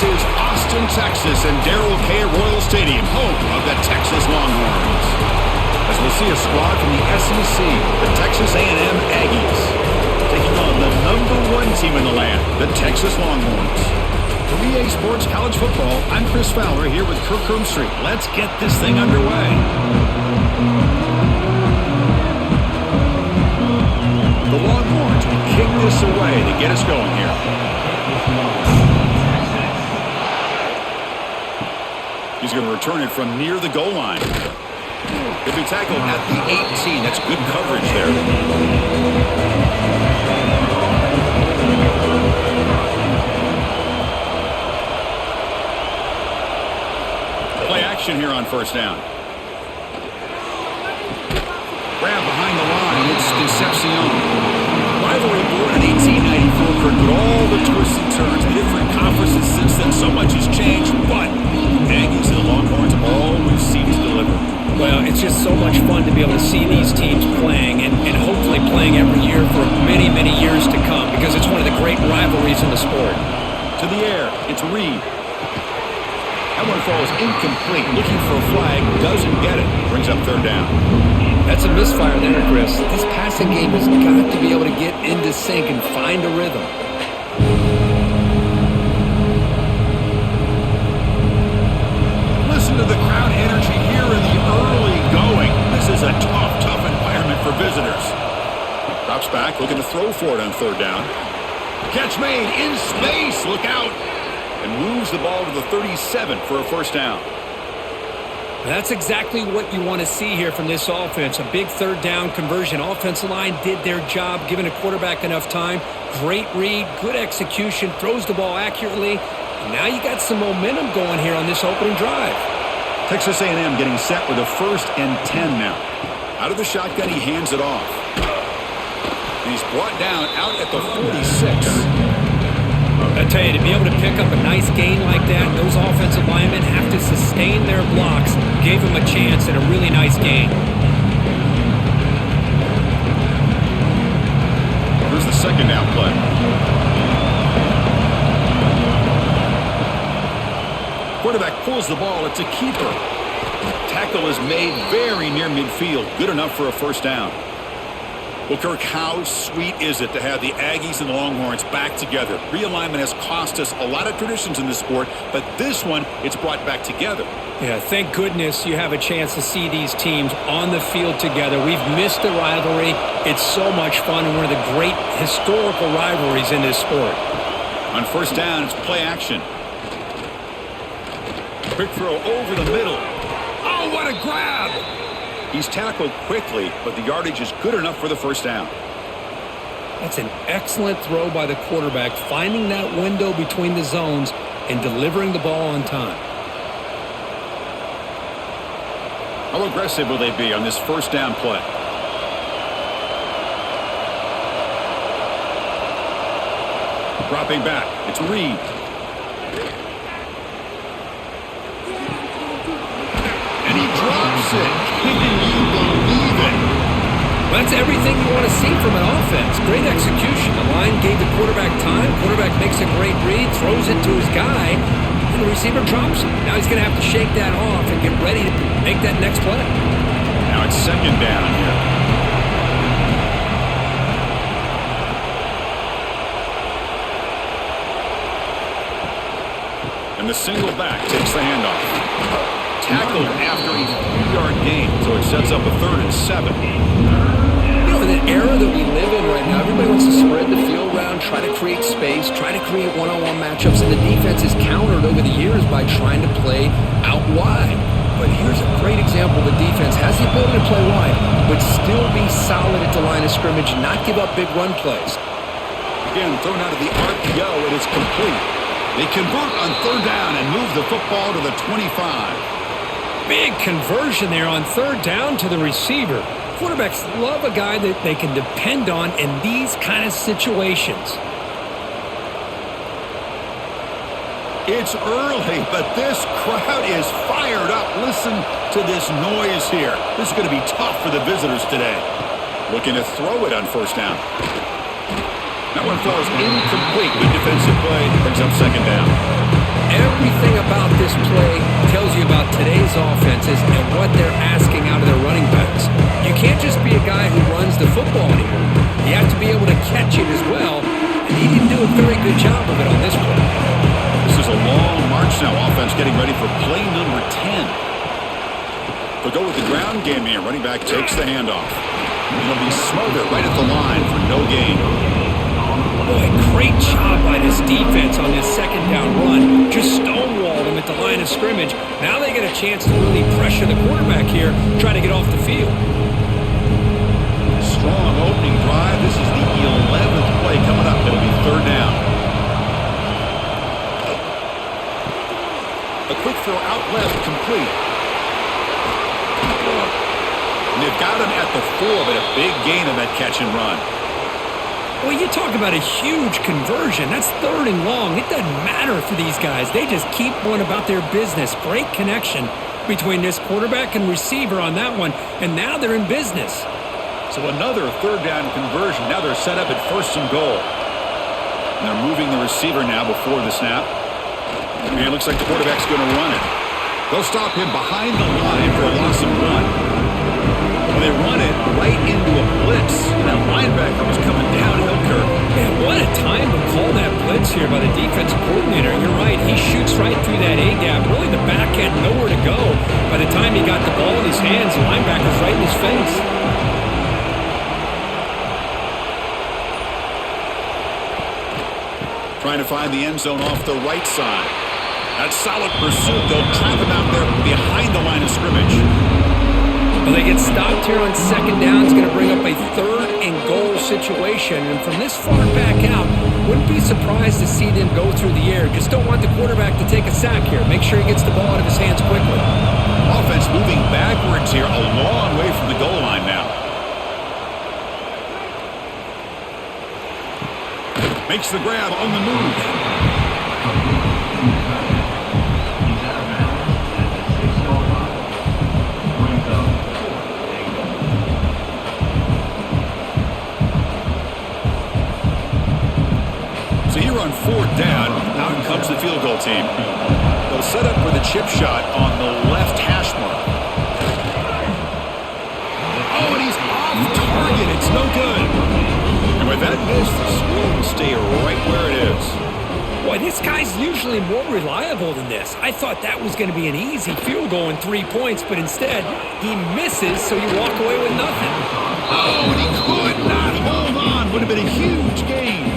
is Austin, Texas, and Darrell K. Royal Stadium, home of the Texas Longhorns. As we'll see a squad from the SEC, the Texas A&M Aggies, taking on the #1 team in the land, the Texas Longhorns. For EA Sports College Football, I'm Chris Fowler here with Kirk Street. Let's get this thing underway. The Longhorns will kick this away to get us going here. He's going to return it from near the goal line. He'll be tackled at the 18. That's good coverage there. Play action here on first down. Grab behind the line. It's Concepcion. Rivalry born in 1894, Kirk, with all the twists and turns, the different conferences since then. So much has changed, but the Aggies and the Longhorns always seem to deliver. Well, it's just so much fun to be able to see these teams playing and hopefully playing every year for many, many years to come, because it's one of the great rivalries in the sport. To the air, it's Reed. That one falls incomplete. Looking for a flag, doesn't get it. Brings up third down. That's a misfire there, Chris. This passing game has got to be able to get into sync and find a rhythm. Listen to the crowd energy here in the early going. This is a tough environment for visitors. Drops back, looking to throw for it on third down. Catch made in space. Look out. And moves the ball to the 37 for a first down. That's exactly what you want to see here from this offense. A big third down conversion. Offensive line did their job, giving a quarterback enough time. Great read, good execution, throws the ball accurately. And now you got some momentum going here on this opening drive. Texas A&M getting set with a 1st and 10 now. Out of the shotgun, he hands it off. And he's brought down out at the 46. I tell you, to be able to pick up a nice gain like that, those offensive linemen have to sustain their blocks. Gave him a chance at a really nice gain. Here's the second down play. Quarterback pulls the ball. It's a keeper. Tackle is made very near midfield. Good enough for a first down. Well, Kirk, how sweet is it to have the Aggies and the Longhorns back together? Realignment has cost us a lot of traditions in this sport, but this one, it's brought back together. Yeah, thank goodness you have a chance to see these teams on the field together. We've missed the rivalry. It's so much fun, and one of the great historical rivalries in this sport. On first down, it's play action. Quick throw over the middle. Oh, what a grab! He's tackled quickly, but the yardage is good enough for the first down. That's an excellent throw by the quarterback, finding that window between the zones and delivering the ball on time. How aggressive will they be on this first down play? Dropping back, it's Reed. And he drops it. Can you believe it? That's everything you want to see from an offense. Great execution. The line gave the quarterback time. Quarterback makes a great read, throws it to his guy, and the receiver drops it. Now he's going to have to shake that off and get ready to make that next play. Now it's second down here. And the single back takes the handoff. Tackled after a 3-yard gain, so it sets up a 3rd and 7. You know, in the era that we live in right now, everybody wants to spread the field around, try to create space, try to create one-on-one matchups, and the defense is countered over the years by trying to play out wide. But here's a great example. The defense has the ability to play wide, but still be solid at the line of scrimmage and not give up big run plays. Again, thrown out of the RPO, and it's complete. They convert on third down and move the football to the 25. Big conversion there on third down to the receiver. Quarterbacks love a guy that they can depend on in these kind of situations. It's early, but this crowd is fired up. Listen to this noise here. This is going to be tough for the visitors today. Looking to throw it on first down. That one falls incomplete. Good defensive play. Brings up second down. This play tells you about today's offenses and what they're asking out of their running backs. You can't just be a guy who runs the football anymore. You have to be able to catch it as well, and he didn't do a very good job of it on this play. This is a long march now. Offense getting ready for play number 10. They'll go with the ground game here. Running back takes the handoff. It'll be smothered right at the line for no gain. Boy, great job by this defense on this second down run. Just stonewalled him at the line of scrimmage. Now they get a chance to really pressure the quarterback here, trying to get off the field. Strong opening drive. This is the 11th play coming up. It'll be third down. A quick throw out left, complete. And they've got him at the 4, but a big gain on that catch and run. Well, you talk about a huge conversion. That's third and long. It doesn't matter for these guys. They just keep going about their business. Great connection between this quarterback and receiver on that one, and now they're in business. So another third down conversion. Now they're set up at first and goal. And they're moving the receiver now before the snap. And it looks like the quarterback's going to run it. They'll stop him behind the line for a loss of 1. They run it right into a blitz. That linebacker was coming downhill, Kirk. Man, what a time to call that blitz here by the defensive coordinator. You're right. He shoots right through that A-gap. Really, the back had nowhere to go. By the time he got the ball in his hands, the linebacker's right in his face. Trying to find the end zone off the right side. That's solid pursuit. They'll trap him out there behind the line of scrimmage. Well, they get stopped here on second down. It's going to bring up a third and goal situation. And from this far back out, wouldn't be surprised to see them go through the air. Just don't want the quarterback to take a sack here. Make sure he gets the ball out of his hands quickly. Offense moving backwards here, a long way from the goal line now. Makes the grab on the move. So here on fourth down, out comes the field goal team. They'll set up for the chip shot on the left hash mark. Oh, and he's off target. It's no good. And with that miss, the score will stay right where it is. Boy, this guy's usually more reliable than this. I thought that was going to be an easy field goal in 3 points, but instead, he misses, so you walk away with nothing. Oh, and he could not hold on. Would have been a huge gain.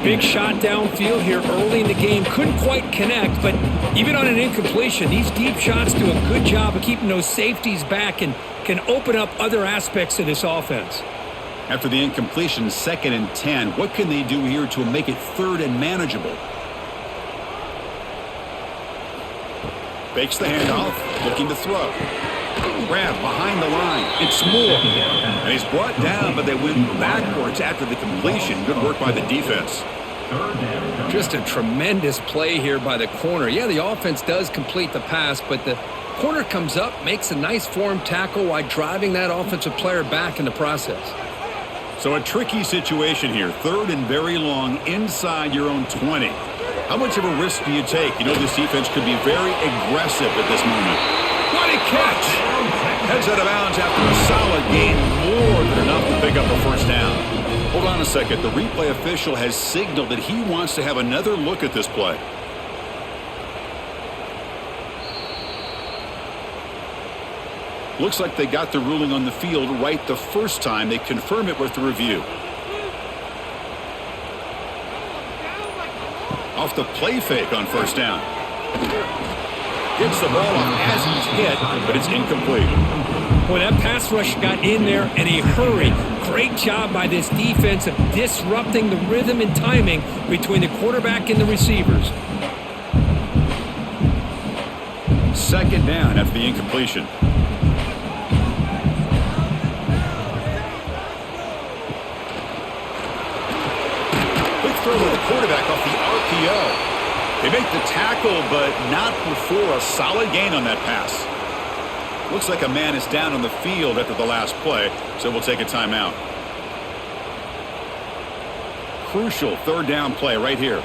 Big shot downfield here early in the game. Couldn't quite connect, but even on an incompletion, these deep shots do a good job of keeping those safeties back and can open up other aspects of this offense. After the incompletion, 2nd and 10. What can they do here to make it third and manageable? Fakes the handoff, looking to throw. Grab behind the line. It's Moore. And he's brought down, but they went backwards after the completion. Good work by the defense. Just a tremendous play here by the corner. Yeah, the offense does complete the pass, but the corner comes up, makes a nice form tackle while driving that offensive player back in the process. So a tricky situation here. Third and very long inside your own 20. How much of a risk do you take? You know this defense could be very aggressive at this moment. What a catch! Heads out of bounds after a solid gain, more than enough to pick up a first down. Hold on a second. The replay official has signaled that he wants to have another look at this play. Looks like they got the ruling on the field right the first time. They confirm it with the review. Off the play fake on first down. Gets the ball off as he's hit, but it's incomplete. Boy, that pass rush got in there in a hurry. Great job by this defense of disrupting the rhythm and timing between the quarterback and the receivers. 2nd down after the incompletion. Quick throw to the quarterback off the RPO. They make the tackle, but not before a solid gain on that pass. Looks like a man is down on the field after the last play, so we'll take a timeout. Crucial 3rd down play right here.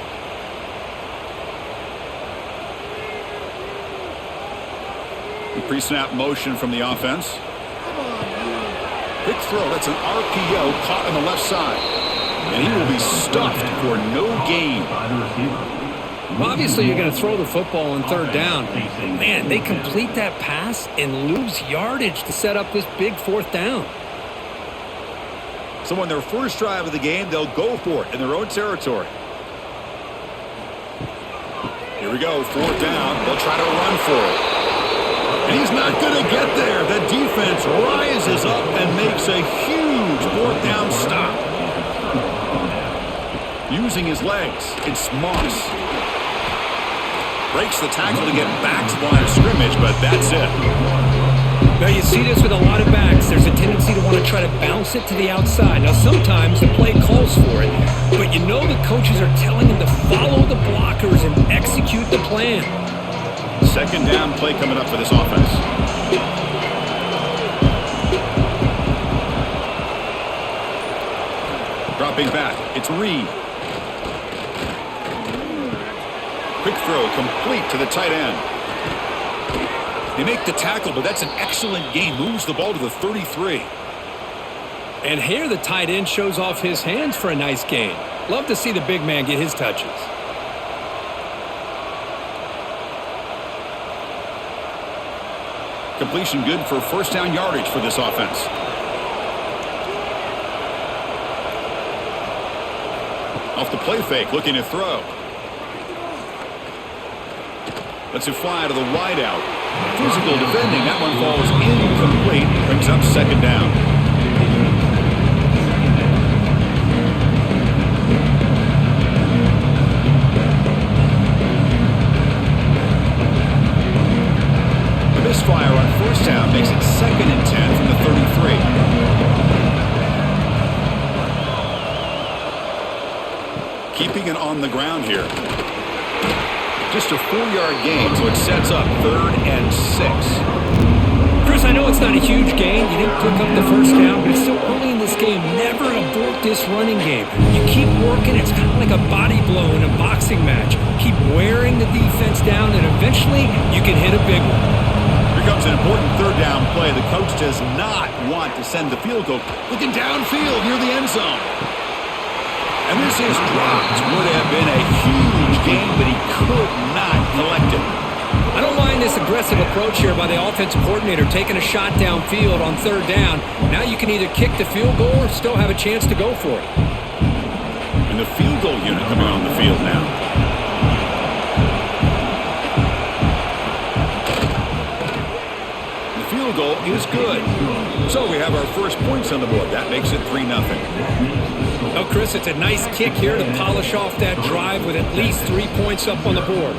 The pre-snap motion from the offense. Quick throw. That's an RPO caught on the left side. And he will be stuffed for no gain. Well, obviously, you're going to throw the football on third down. Man, they complete that pass and lose yardage to set up this big fourth down. So on their first drive of the game, they'll go for it in their own territory. Here we go, fourth down. They'll try to run for it. And he's not going to get there. The defense rises up and makes a huge fourth down stop. Using his legs, it's Moss. Breaks the tackle to get back to the line of scrimmage, but that's it. Now, you see this with a lot of backs. There's a tendency to want to try to bounce it to the outside. Now, sometimes the play calls for it, but you know the coaches are telling them to follow the blockers and execute the plan. Second down play coming up for this offense. Dropping back, it's Reed. Quick throw complete to the tight end. They make the tackle, but that's an excellent gain. Moves the ball to the 33. And here the tight end shows off his hands for a nice gain. Love to see the big man get his touches. Completion good for first down yardage for this offense. Off the play fake, looking to throw. Lets it fly to the wideout. Physical defending. That one falls incomplete. Brings up second down. The misfire on first down makes it 2nd and 10 from the 33. Keeping it on the ground here. Just a 4-yard gain, so it sets up 3rd and 6. Chris, I know it's not a huge gain. You didn't pick up the first down, but it's still early in this game. Never abort this running game. You keep working. It's kind of like a body blow in a boxing match. Keep wearing the defense down, and eventually you can hit a big one. Here comes an important third down play. The coach does not want to send the field goal. Looking downfield near the end zone. And this is dropped. Would have been a huge gain, but he could not collect it. I don't mind this aggressive approach here by the offensive coordinator, taking a shot downfield on third down. Now you can either kick the field goal or still have a chance to go for it. And the field goal unit coming on the field now. The field goal is good. So we have our first points on the board. That makes it 3-0. Oh, Chris, it's a nice kick here to polish off that drive with at least 3 points up on the board.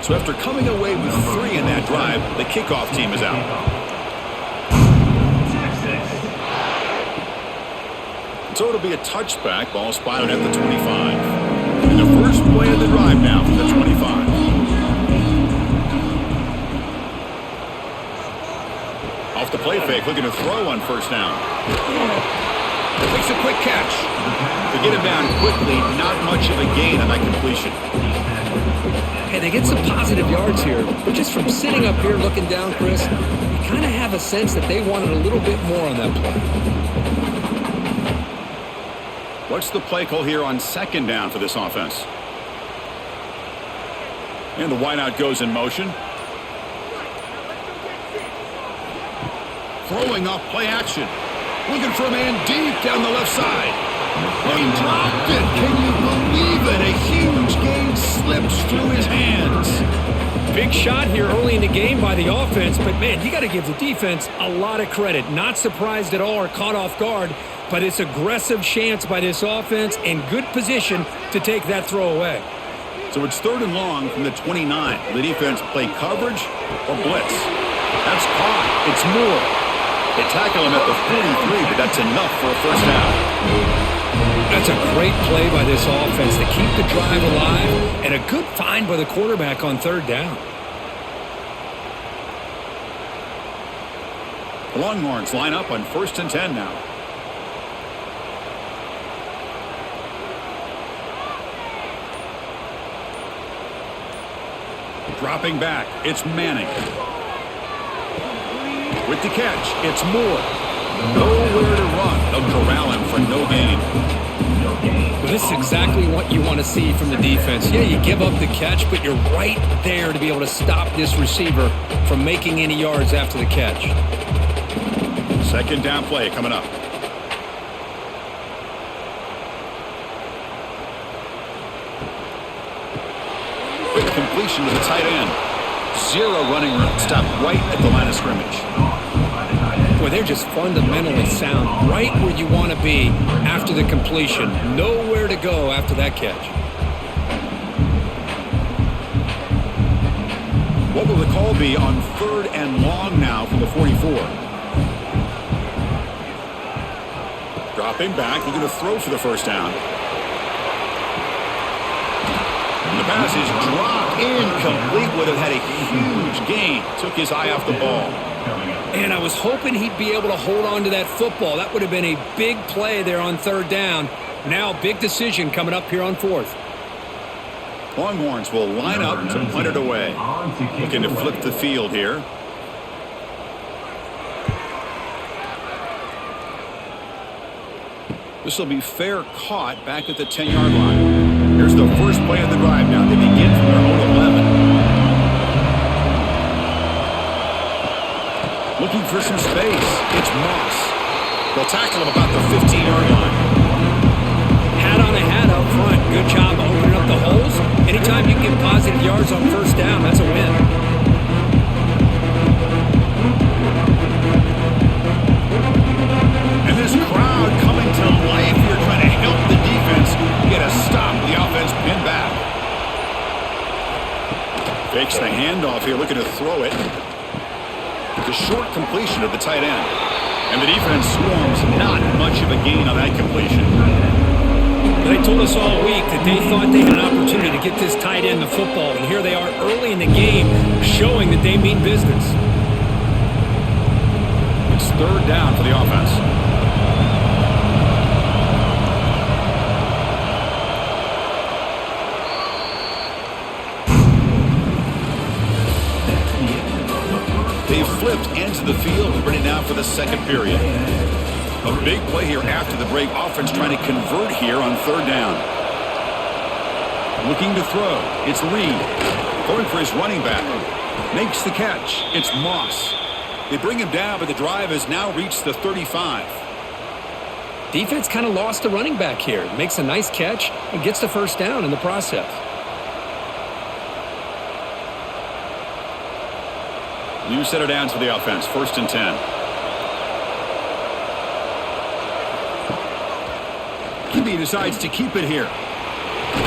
So after coming away with 3 in that drive, the kickoff team is out. So it'll be a touchback, ball spotted at the 25. And the first play of the drive now from the 25. Off the play fake, looking to throw on first down. Makes a quick catch. To get him down quickly, not much of a gain on that completion. Hey, they get some positive yards here, but just from sitting up here looking down, Chris, you kind of have a sense that they wanted a little bit more on that play. What's the play call here on second down for this offense? And the wideout goes in motion. Throwing off play action. Looking for a man deep down the left side. And he dropped it. Can you believe it? A huge gain slips through his hands. Big shot here early in the game by the offense, but man, you got to give the defense a lot of credit. Not surprised at all or caught off guard, but it's aggressive chance by this offense in good position to take that throw away. So it's 3rd and long from the 29. Will the defense play coverage or blitz? That's caught. It's Moore. They tackle him at the 43, but that's enough for a first down. That's a great play by this offense to keep the drive alive, and a good find by the quarterback on third down. The Longhorns line up on 1st and 10 now. Dropping back, it's Manning. With the catch, it's Moore. Nowhere to run. They'll corral him for no gain. Well, this is exactly what you want to see from the defense. Yeah, you give up the catch, but you're right there to be able to stop this receiver from making any yards after the catch. Second down play coming up. Quick completion to the tight end. Zero running room. Stopped right at the line of scrimmage. Boy, they're just fundamentally sound. Right where you want to be after the completion. Nowhere to go after that catch. What will the call be on 3rd and long now from the 44? Dropping back, looking to throw for the first down. And the pass is dropped incomplete. Would have had a huge gain. Took his eye off the ball. And I was hoping he'd be able to hold on to that football. That would have been a big play there on 3rd down. Now, big decision coming up here on 4th. Longhorns will line up to punt it away. Looking to flip the field here. This will be fair caught back at the 10-yard line. Here's the first play of the drive now. They begin from their own 11. Looking for some space. It's Moss. They'll tackle him about the 15-yard line. Hat on a hat up front. Good job opening up the holes. Anytime you get positive yards on 1st down, that's a win. And this crowd coming to life here trying to help the defense get a stop. The offense pinned back. Fakes the handoff here, looking to throw it. The short completion of the tight end. And the defense swarms. Not much of a gain on that completion. They told us all week that they thought they had an opportunity to get this tight end the football, and here they are early in the game showing that they mean business. It's 3rd down for the offense. They've flipped into the field, ready now for the second period. A big play here after the break. Offense trying to convert here on 3rd down. Looking to throw. It's Reed. Going for his running back. Makes the catch. It's Moss. They bring him down, but the drive has now reached the 35. Defense kind of lost the running back here. Makes a nice catch and gets the 1st down in the process. New set of downs for the offense. 1st and 10. QB decides to keep it here.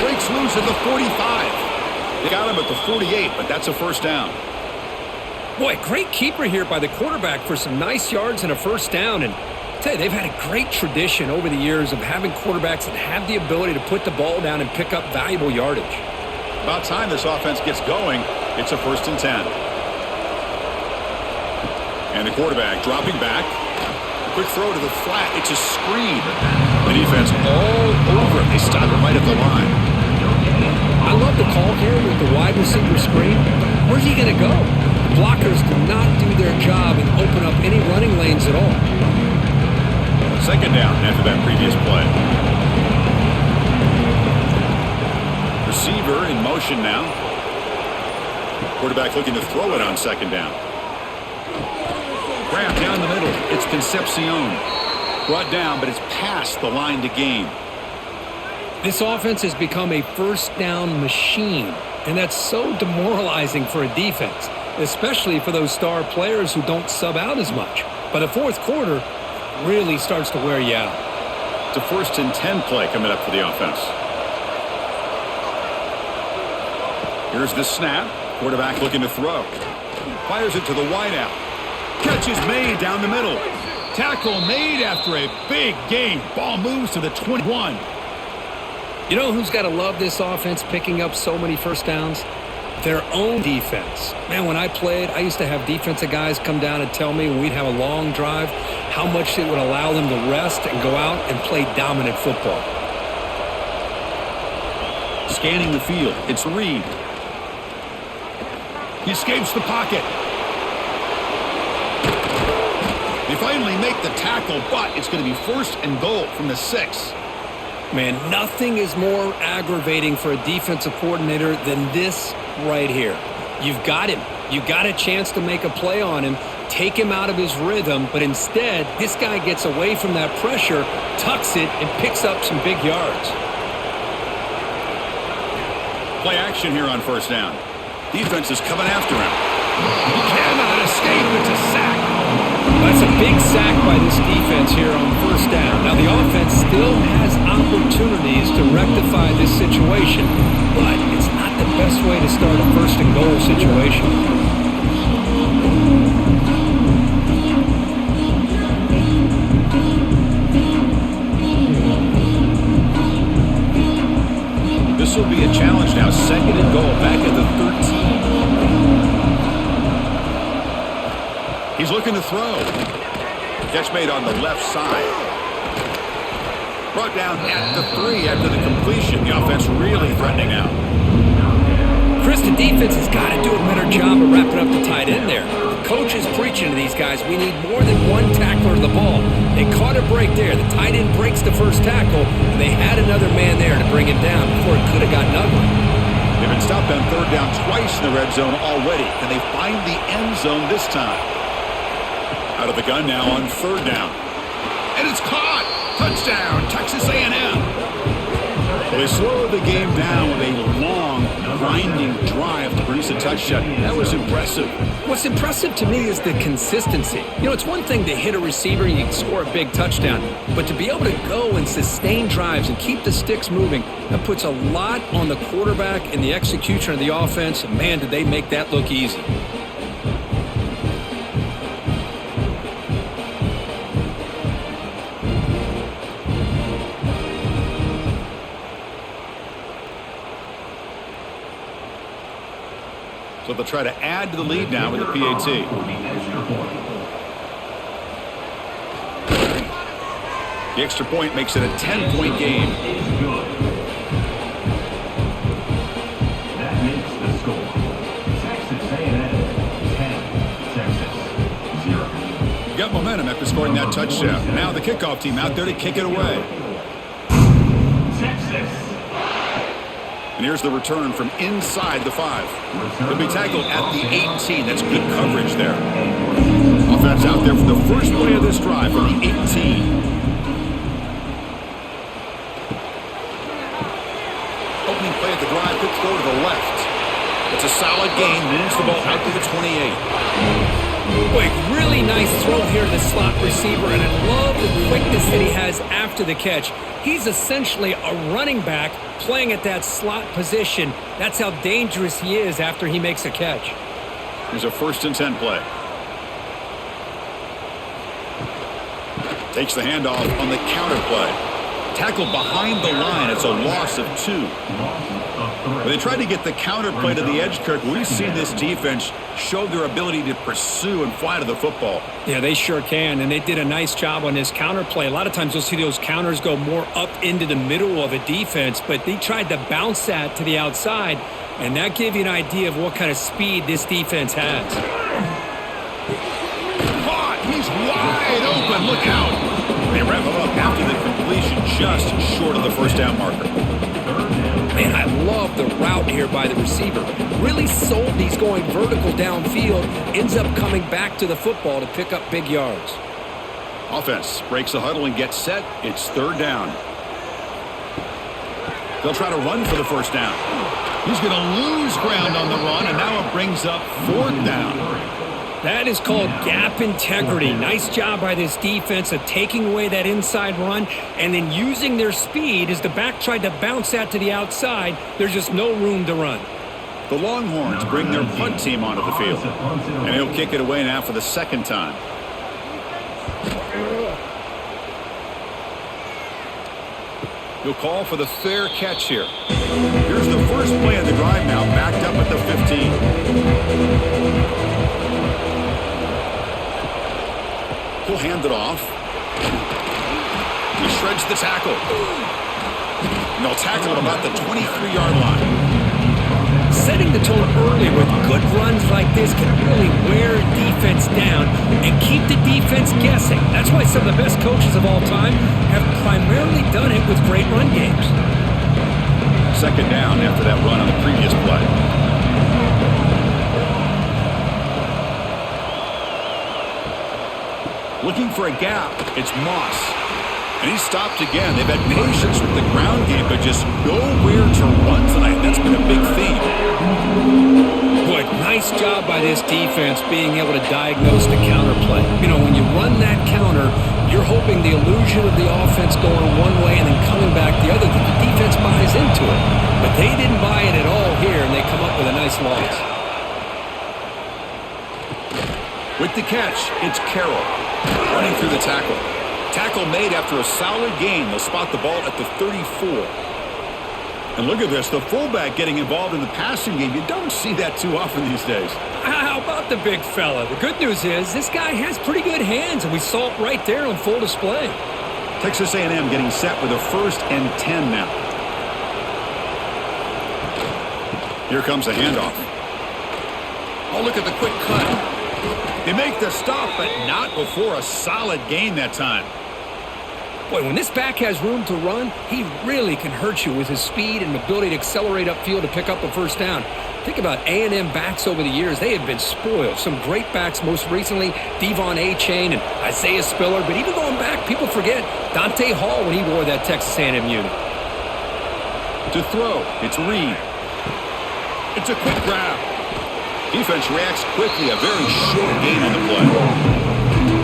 Breaks loose at the 45. They got him at the 48, but that's a 1st down. Boy, great keeper here by the quarterback for some nice yards and a 1st down. And I tell you, they've had a great tradition over the years of having quarterbacks that have the ability to put the ball down and pick up valuable yardage. About time this offense gets going. It's a 1st and 10. And the quarterback dropping back. Quick throw to the flat. It's a screen. The defense all over it. They stop it right at the line. I love the call here with the wide receiver screen. Where's he going to go? The blockers do not do their job and open up any running lanes at all. 2nd down after that previous play. Receiver in motion now. Quarterback looking to throw it on 2nd down. Grab down the middle. It's Concepcion. Brought down, but it's past the line to gain. This offense has become a 1st down machine, and that's so demoralizing for a defense, especially for those star players who don't sub out as much. But the 4th quarter really starts to wear you out. It's a 1st and 10 play coming up for the offense. Here's the snap. Quarterback looking to throw. Fires it to the wideout. Catch is made down the middle. Tackle made after a big gain. Ball moves to the 21. You know who's got to love this offense picking up so many 1st downs? Their own defense. Man, when I played, I used to have defensive guys come down and tell me when we'd have a long drive how much it would allow them to rest and go out and play dominant football. Scanning the field. It's Reed. He escapes the pocket. They finally make the tackle, but it's going to be first and goal from the 6. Man, nothing is more aggravating for a defensive coordinator than this right here. You've got him. You've got a chance to make a play on him, take him out of his rhythm, but instead, this guy gets away from that pressure, tucks it, and picks up some big yards. Play action here on first down. Defense is coming after him. He cannot escape. It's a sack. That's a big sack by this defense here on first down. Now, the offense still has opportunities to rectify this situation, but it's not the best way to start a first and goal situation. This will be a challenge now. Second and goal back at the 13. He's looking to throw. Catch made on the left side. Brought down at the 3 after the completion. The offense really threatening now. Chris, the defense has got to do a better job of wrapping up the tight end there. The coach is preaching to these guys, we need more than one tackler to the ball. They caught a break there. The tight end breaks the first tackle, and they had another man there to bring him down before it could have gotten ugly. They've been stopped on third down twice in the red zone already. Can they find the end zone this time? Out of the gun now on third down. And it's caught! Touchdown, Texas A&M! Well, they slowed the game down with a long, grinding drive to produce a touchdown. That was impressive. What's impressive to me is the consistency. You know, it's one thing to hit a receiver and you can score a big touchdown, but to be able to go and sustain drives and keep the sticks moving, that puts a lot on the quarterback and the execution of the offense. And man, did they make that look easy. So they'll try to add to the lead now with the PAT. The extra point makes it a 10-point game. That makes the score. Texas A&M 10, Texas 0. Got momentum after scoring that touchdown. Now the kickoff team out there to kick it away. Texas. And here's the return from inside the 5. He'll be tackled at the 18. That's good coverage there. Offense out there for the first play of this drive from the 18. Opening play of the drive, quick throw to the left. It's a solid gain, moves the ball out to the 28. Boy, really nice throw here to the slot receiver, and I love the quickness that he has after the catch. He's essentially a running back playing at that slot position. That's how dangerous he is after he makes a catch. Here's a 1st and 10 play. Takes the handoff on the counter play. Tackled behind the line. It's a loss of 2. When they tried to get the counter play to the edge, Kirk, we've seen this defense show their ability to pursue and fly to the football. Yeah, they sure can, and they did a nice job on this counter play. A lot of times you'll see those counters go more up into the middle of a defense, but they tried to bounce that to the outside, and that gave you an idea of what kind of speed this defense has. Caught! He's wide open! Look out! They wrap him up after the completion, just short of the first down marker. Man, I love the route here by the receiver. Really sold he's going vertical downfield, ends up coming back to the football to pick up big yards. Offense breaks the huddle and gets set. It's third down. They'll try to run for the first down. He's going to lose ground on the run, and now it brings up fourth down. That is called gap integrity. Nice job by this defense of taking away that inside run and then using their speed as the back tried to bounce that to the outside. There's just no room to run. The Longhorns bring their punt team onto the field, and he'll kick it away now for the second time. He'll call for the fair catch here. Here's the first play of the drive now, backed up at the 15. He'll hand it off. He shreds the tackle. And they'll tackle at about the 23-yard line. setting the tone early with good runs like this can really wear a defense down and keep the defense guessing. That's why some of the best coaches of all time have primarily done it with great run games. Second down after that run on the previous play. Looking for a gap. It's Moss. And he stopped again. They've had patience with the ground game, but just nowhere to run tonight. That's been a big theme. Boy, nice job by this defense being able to diagnose the counter play. You know, when you run that counter, you're hoping the illusion of the offense going one way and then coming back the other, that the defense buys into it. But they didn't buy it at all here, and they come up with a nice loss. With the catch, it's Carroll running through the tackle. Tackle made after a solid gain. They'll spot the ball at the 34. And look at this, the fullback getting involved in the passing game. You don't see that too often these days. How about the big fella? The good news is this guy has pretty good hands, and we saw it right there on full display. Texas A&M getting set with a 1st and 10 now. Here comes a handoff. Oh, look at the quick cut. They make the stop, but not before a solid gain that time. Boy, when this back has room to run, he really can hurt you with his speed and ability to accelerate upfield to pick up a first down. Think about A&M backs over the years. They have been spoiled. Some great backs, most recently, Devon A-Chain and Isaiah Spiller. But even going back, people forget Dante Hall when he wore that Texas A&M unit. To throw, it's Reed. It's a quick grab. Defense reacts quickly. A very short gain on the play.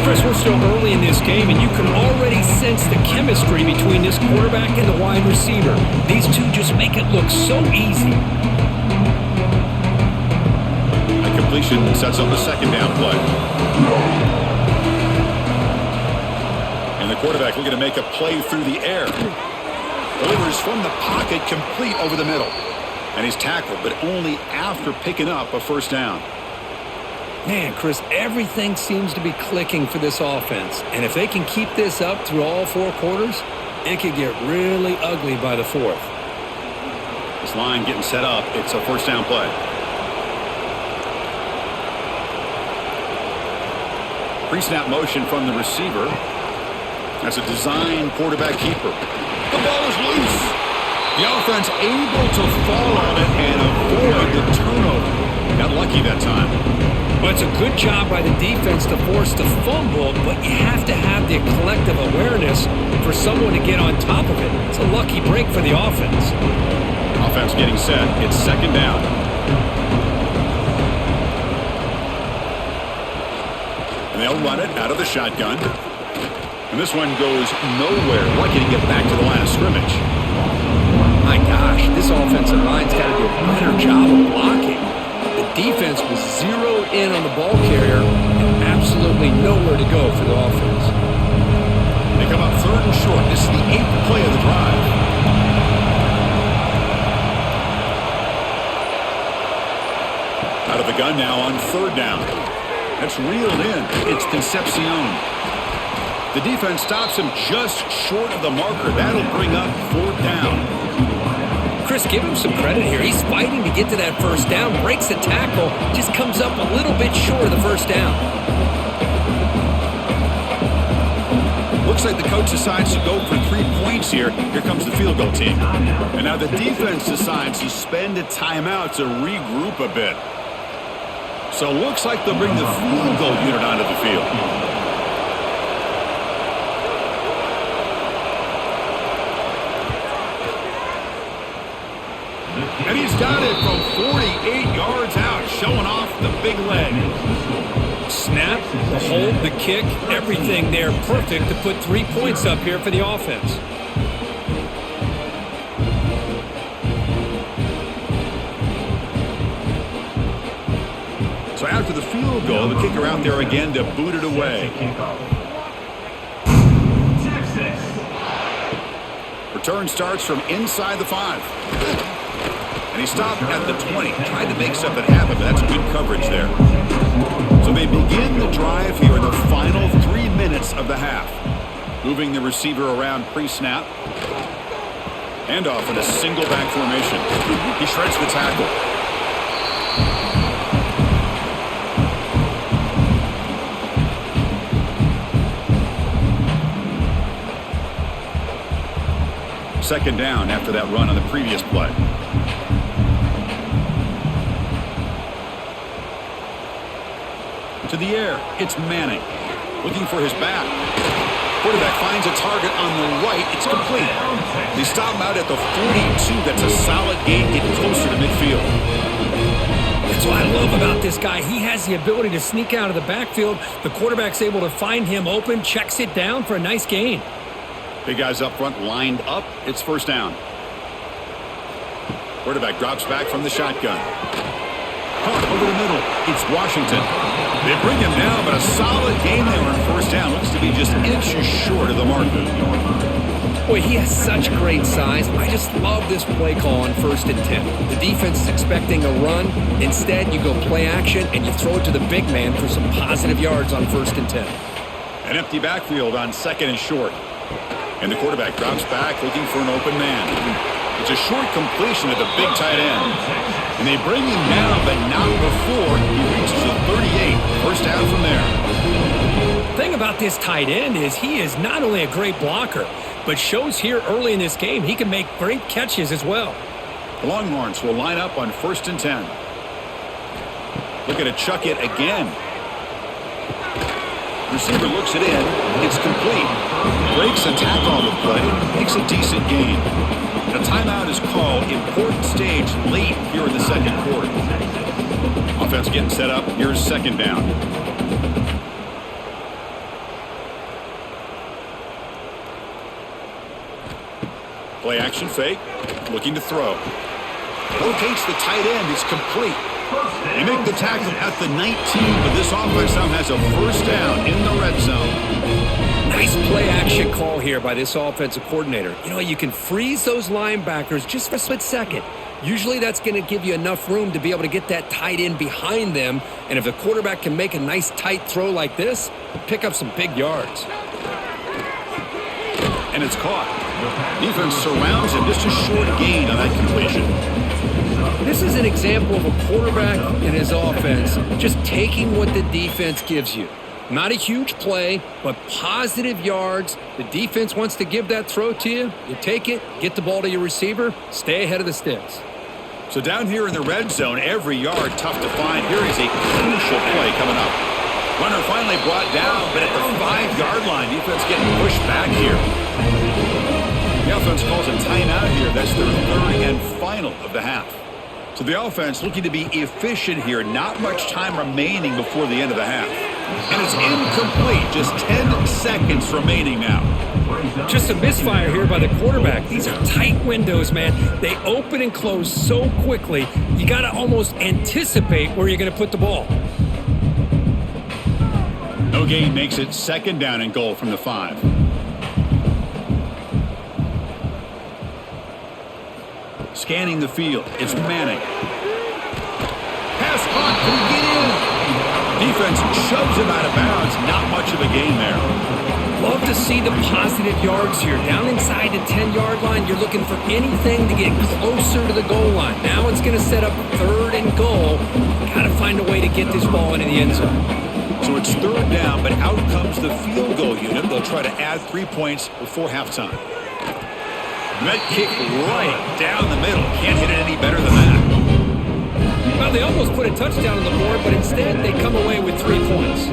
Chris, we're still early in this game, and you can already sense the chemistry between this quarterback and the wide receiver. These two just make it look so easy. A completion sets up a second down play. And the quarterback looking to make a play through the air. Delivers from the pocket, complete over the middle. And he's tackled, but only after picking up a first down. Man, Chris, everything seems to be clicking for this offense. And if they can keep this up through all 4 quarters, it could get really ugly by the 4th. This line getting set up. It's a first down play. Pre-snap motion from the receiver. That's a design quarterback keeper. The ball is loose. The offense able to fall on it and avoid the turnover. Got lucky that time. Well, it's a good job by the defense to force the fumble, but you have to have the collective awareness for someone to get on top of it. It's a lucky break for the offense. Offense getting set. It's second down. And they'll run it out of the shotgun. And this one goes nowhere. Lucky to get back to the line of scrimmage. My gosh, this offensive line's got to do a better job of blocking. The defense was zeroed in on the ball carrier and absolutely nowhere to go for the offense. They come up 3rd and short. This is the 8th play of the drive. Out of the gun now on 3rd down. That's reeled in. It's Concepcion. The defense stops him just short of the marker. That'll bring up 4th down. Chris, give him some credit here. He's fighting to get to that first down, breaks the tackle, just comes up a little bit short of the first down. Looks like the coach decides to go for 3 points here. Here comes the field goal team. And now the defense decides to spend a timeout to regroup a bit. So looks like they'll bring the field goal unit onto the field. And he's got it from 48 yards out, showing off the big leg. Snap, the hold, the kick, everything there perfect to put 3 points up here for the offense. So after the field goal, the kicker out there again to boot it away. Return starts from inside the 5. And he stopped at the 20. Tried to make something happen, but that's good coverage there. So they begin the drive here in the final 3 minutes of the half. Moving the receiver around pre-snap. Handoff in a single back formation. He shreds the tackle. Second down after that run on the previous play. To the air, it's Manning. Looking for his back. Quarterback finds a target on the right. It's complete. They stop him out at the 42. That's a solid gain, getting closer to midfield. That's what I love about this guy. He has the ability to sneak out of the backfield. The quarterback's able to find him open, checks it down for a nice gain. Big guys up front lined up. It's first down. Quarterback drops back from the shotgun. Caught over the middle. It's Washington. They bring him down, but a solid game there on first down. Looks to be just inches short of the marker. Boy, he has such great size. I just love this play call on 1st and 10. The defense is expecting a run. Instead, you go play action, and you throw it to the big man for some positive yards on 1st and 10. An empty backfield on 2nd and short. And the quarterback drops back looking for an open man. It's a short completion at the big tight end. And they bring him down, but not before he reaches the 38. First down from there. The thing about this tight end is he is not only a great blocker, but shows here early in this game he can make great catches as well. The Longhorns will line up on 1st and 10. Looking to chuck it again. Receiver looks it in. It's complete. Breaks a tackle on the play. Makes a decent gain. A timeout is called. Important stage late here in the second quarter. Offense getting set up. Here's second down. Play action fake. Looking to throw. Locates the tight end. It's complete. They make the tackle at the 19, but this offense now has a first down in the red zone. Nice play action call here by this offensive coordinator. You know, you can freeze those linebackers just for a split second. Usually that's going to give you enough room to be able to get that tight end behind them. And if the quarterback can make a nice tight throw like this, pick up some big yards. And it's caught. Defense surrounds him. Just a short gain on that completion. This is an example of a quarterback and his offense just taking what the defense gives you. Not a huge play, but positive yards. The defense wants to give that throw to you. You take it, get the ball to your receiver, stay ahead of the sticks. So down here in the red zone, every yard tough to find. Here is a crucial play coming up. Runner finally brought down, but at the 5-yard line, defense getting pushed back here. The offense calls a timeout here. That's their 3rd and final of the half. So the offense looking to be efficient here. Not much time remaining before the end of the half. And it's incomplete. Just 10 seconds remaining now. Just a misfire here by the quarterback. These are tight windows, man. They open and close so quickly. You got to almost anticipate where you're going to put the ball. No gain makes it 2nd down and goal from the 5. Scanning the field. It's Manning. Pass caught. Can he get in? Defense shoves him out of bounds. Not much of a gain there. Love to see the positive yards here. Down inside the 10-yard line, you're looking for anything to get closer to the goal line. Now it's going to set up 3rd and goal. Got to find a way to get this ball into the end zone. So it's 3rd down, but out comes the field goal unit. They'll try to add 3 points before halftime. That kick right down the middle. Can't hit it any better than that. Well, they almost put a touchdown on the board, but instead they come away with 3 points.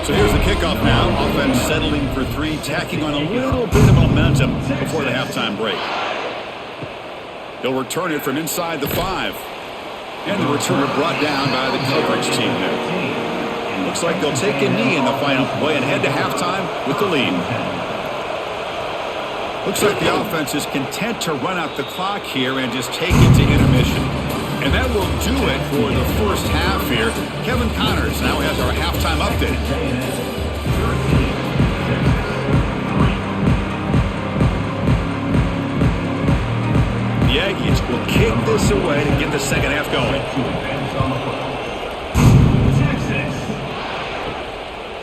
So here's the kickoff now. Offense settling for 3, tacking on a little bit of momentum before the halftime break. They'll return it from inside the 5. And the returner brought down by the coverage team there. Looks like they'll take a knee in the final play and head to halftime with the lead. Looks like the offense is content to run out the clock here and just take it to intermission. And that will do it for the first half here. Kevin Connors now has our halftime update. The Aggies will kick this away to get the second half going. Texas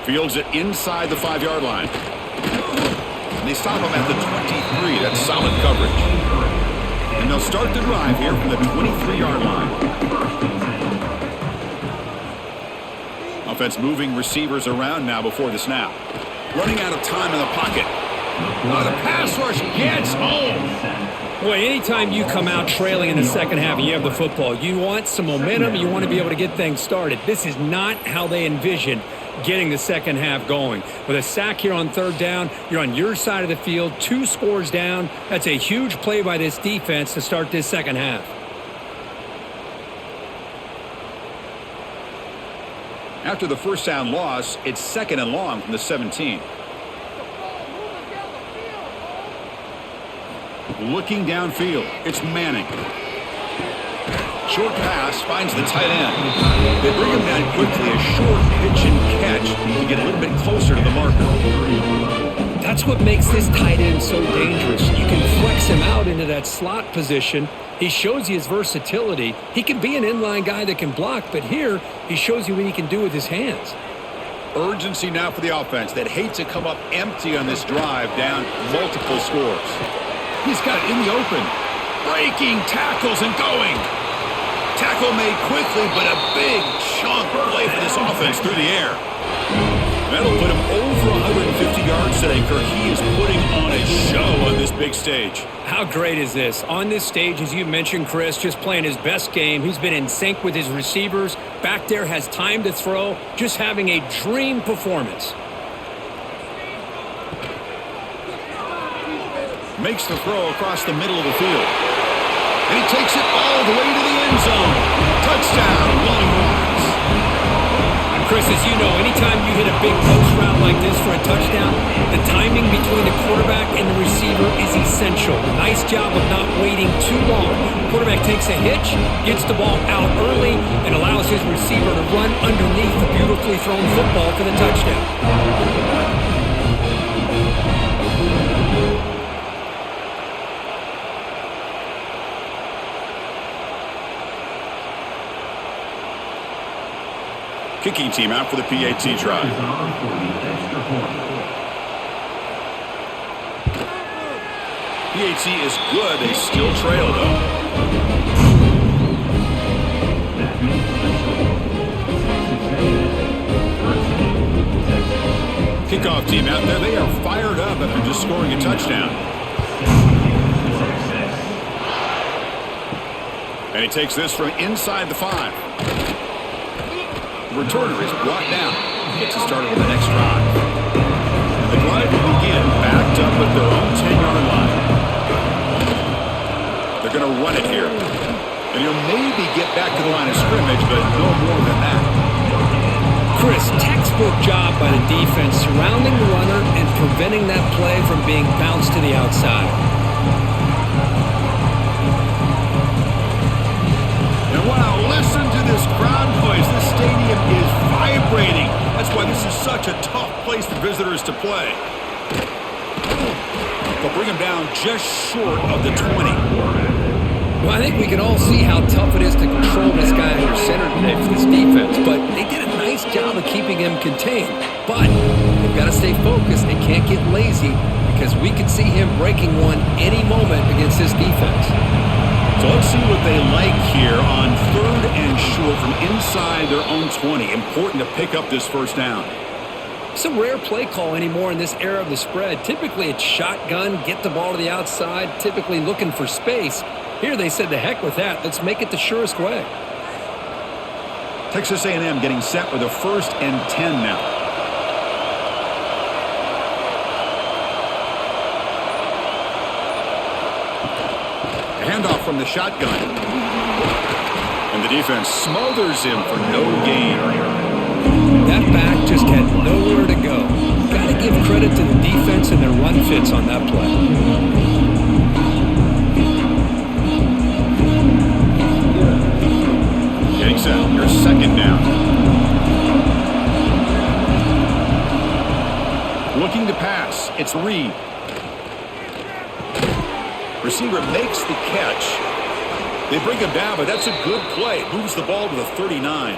Fields it inside the 5-yard line. And they stop him at the 23. That's solid coverage. And they'll start the drive here from the 23-yard line. Offense moving receivers around now before the snap. Running out of time in the pocket. The pass rush gets home. Boy, anytime you come out trailing in the second half and you have the football, you want some momentum, you want to be able to get things started. This is not how they envisioned getting the second half going. With a sack here on third down, you're on your side of the field, 2 scores down. That's a huge play by this defense to start this second half. After the first down loss, it's 2nd and long from the 17. Looking downfield, it's Manning. Short pass finds the tight end. They bring him down quickly, a short pitch and catch to get a little bit closer to the marker. That's what makes this tight end so dangerous. You can flex him out into that slot position. He shows you his versatility. He can be an inline guy that can block, but here he shows you what he can do with his hands. Urgency now for the offense that hate to come up empty on this drive, down multiple scores. He's got it in the open. Breaking tackles and going. Tackle made quickly, but a big chunk play for this offense through the air. That'll put him over 150 yards today, Kirk. He is putting on a show on this big stage. How great is this? On this stage, as you mentioned, Chris, just playing his best game. He's been in sync with his receivers. Back there, has time to throw. Just having a dream performance. Makes the throw across the middle of the field. And he takes it all the way to the end zone. Touchdown, Willie Wallace. Chris, as you know, anytime you hit a big post route like this for a touchdown, the timing between the quarterback and the receiver is essential. Nice job of not waiting too long. Quarterback takes a hitch, gets the ball out early, and allows his receiver to run underneath the beautifully thrown football for the touchdown. Kicking team out for the PAT try. PAT is good. They still trail, though. Kickoff team out there. They are fired up after just scoring a touchdown. And he takes this from inside the 5. The returner is brought down. Gets a start on the next drive. And the drive will begin backed up at their own 10-yard line. They're going to run it here. And he'll maybe get back to the line of scrimmage, but no more than that. Chris, textbook job by the defense surrounding the runner and preventing that play from being bounced to the outside. And wow, listen to this crowd noise. This stadium is vibrating. That's why this is such a tough place for visitors to play. They'll bring him down just short of the 20. Well, I think we can all see how tough it is to control this guy under center today for this defense, but they did a nice job of keeping him contained. But they've got to stay focused. They can't get lazy because we could see him breaking one any moment against this defense. So let's see what they like here on 3rd and short from inside their own 20. Important to pick up this first down. It's a rare play call anymore in this era of the spread. Typically it's shotgun, get the ball to the outside, typically looking for space. Here they said, the heck with that. Let's make it the surest way. Texas A&M getting set with a 1st and 10 now. Handoff from the shotgun. And the defense smothers him for no gain. That back just had nowhere to go. Got to give credit to the defense and their run fits on that play. Getting set. Your 2nd down. Looking to pass. It's Reed. Receiver makes the catch. They bring him down, but that's a good play. Moves the ball to the 39.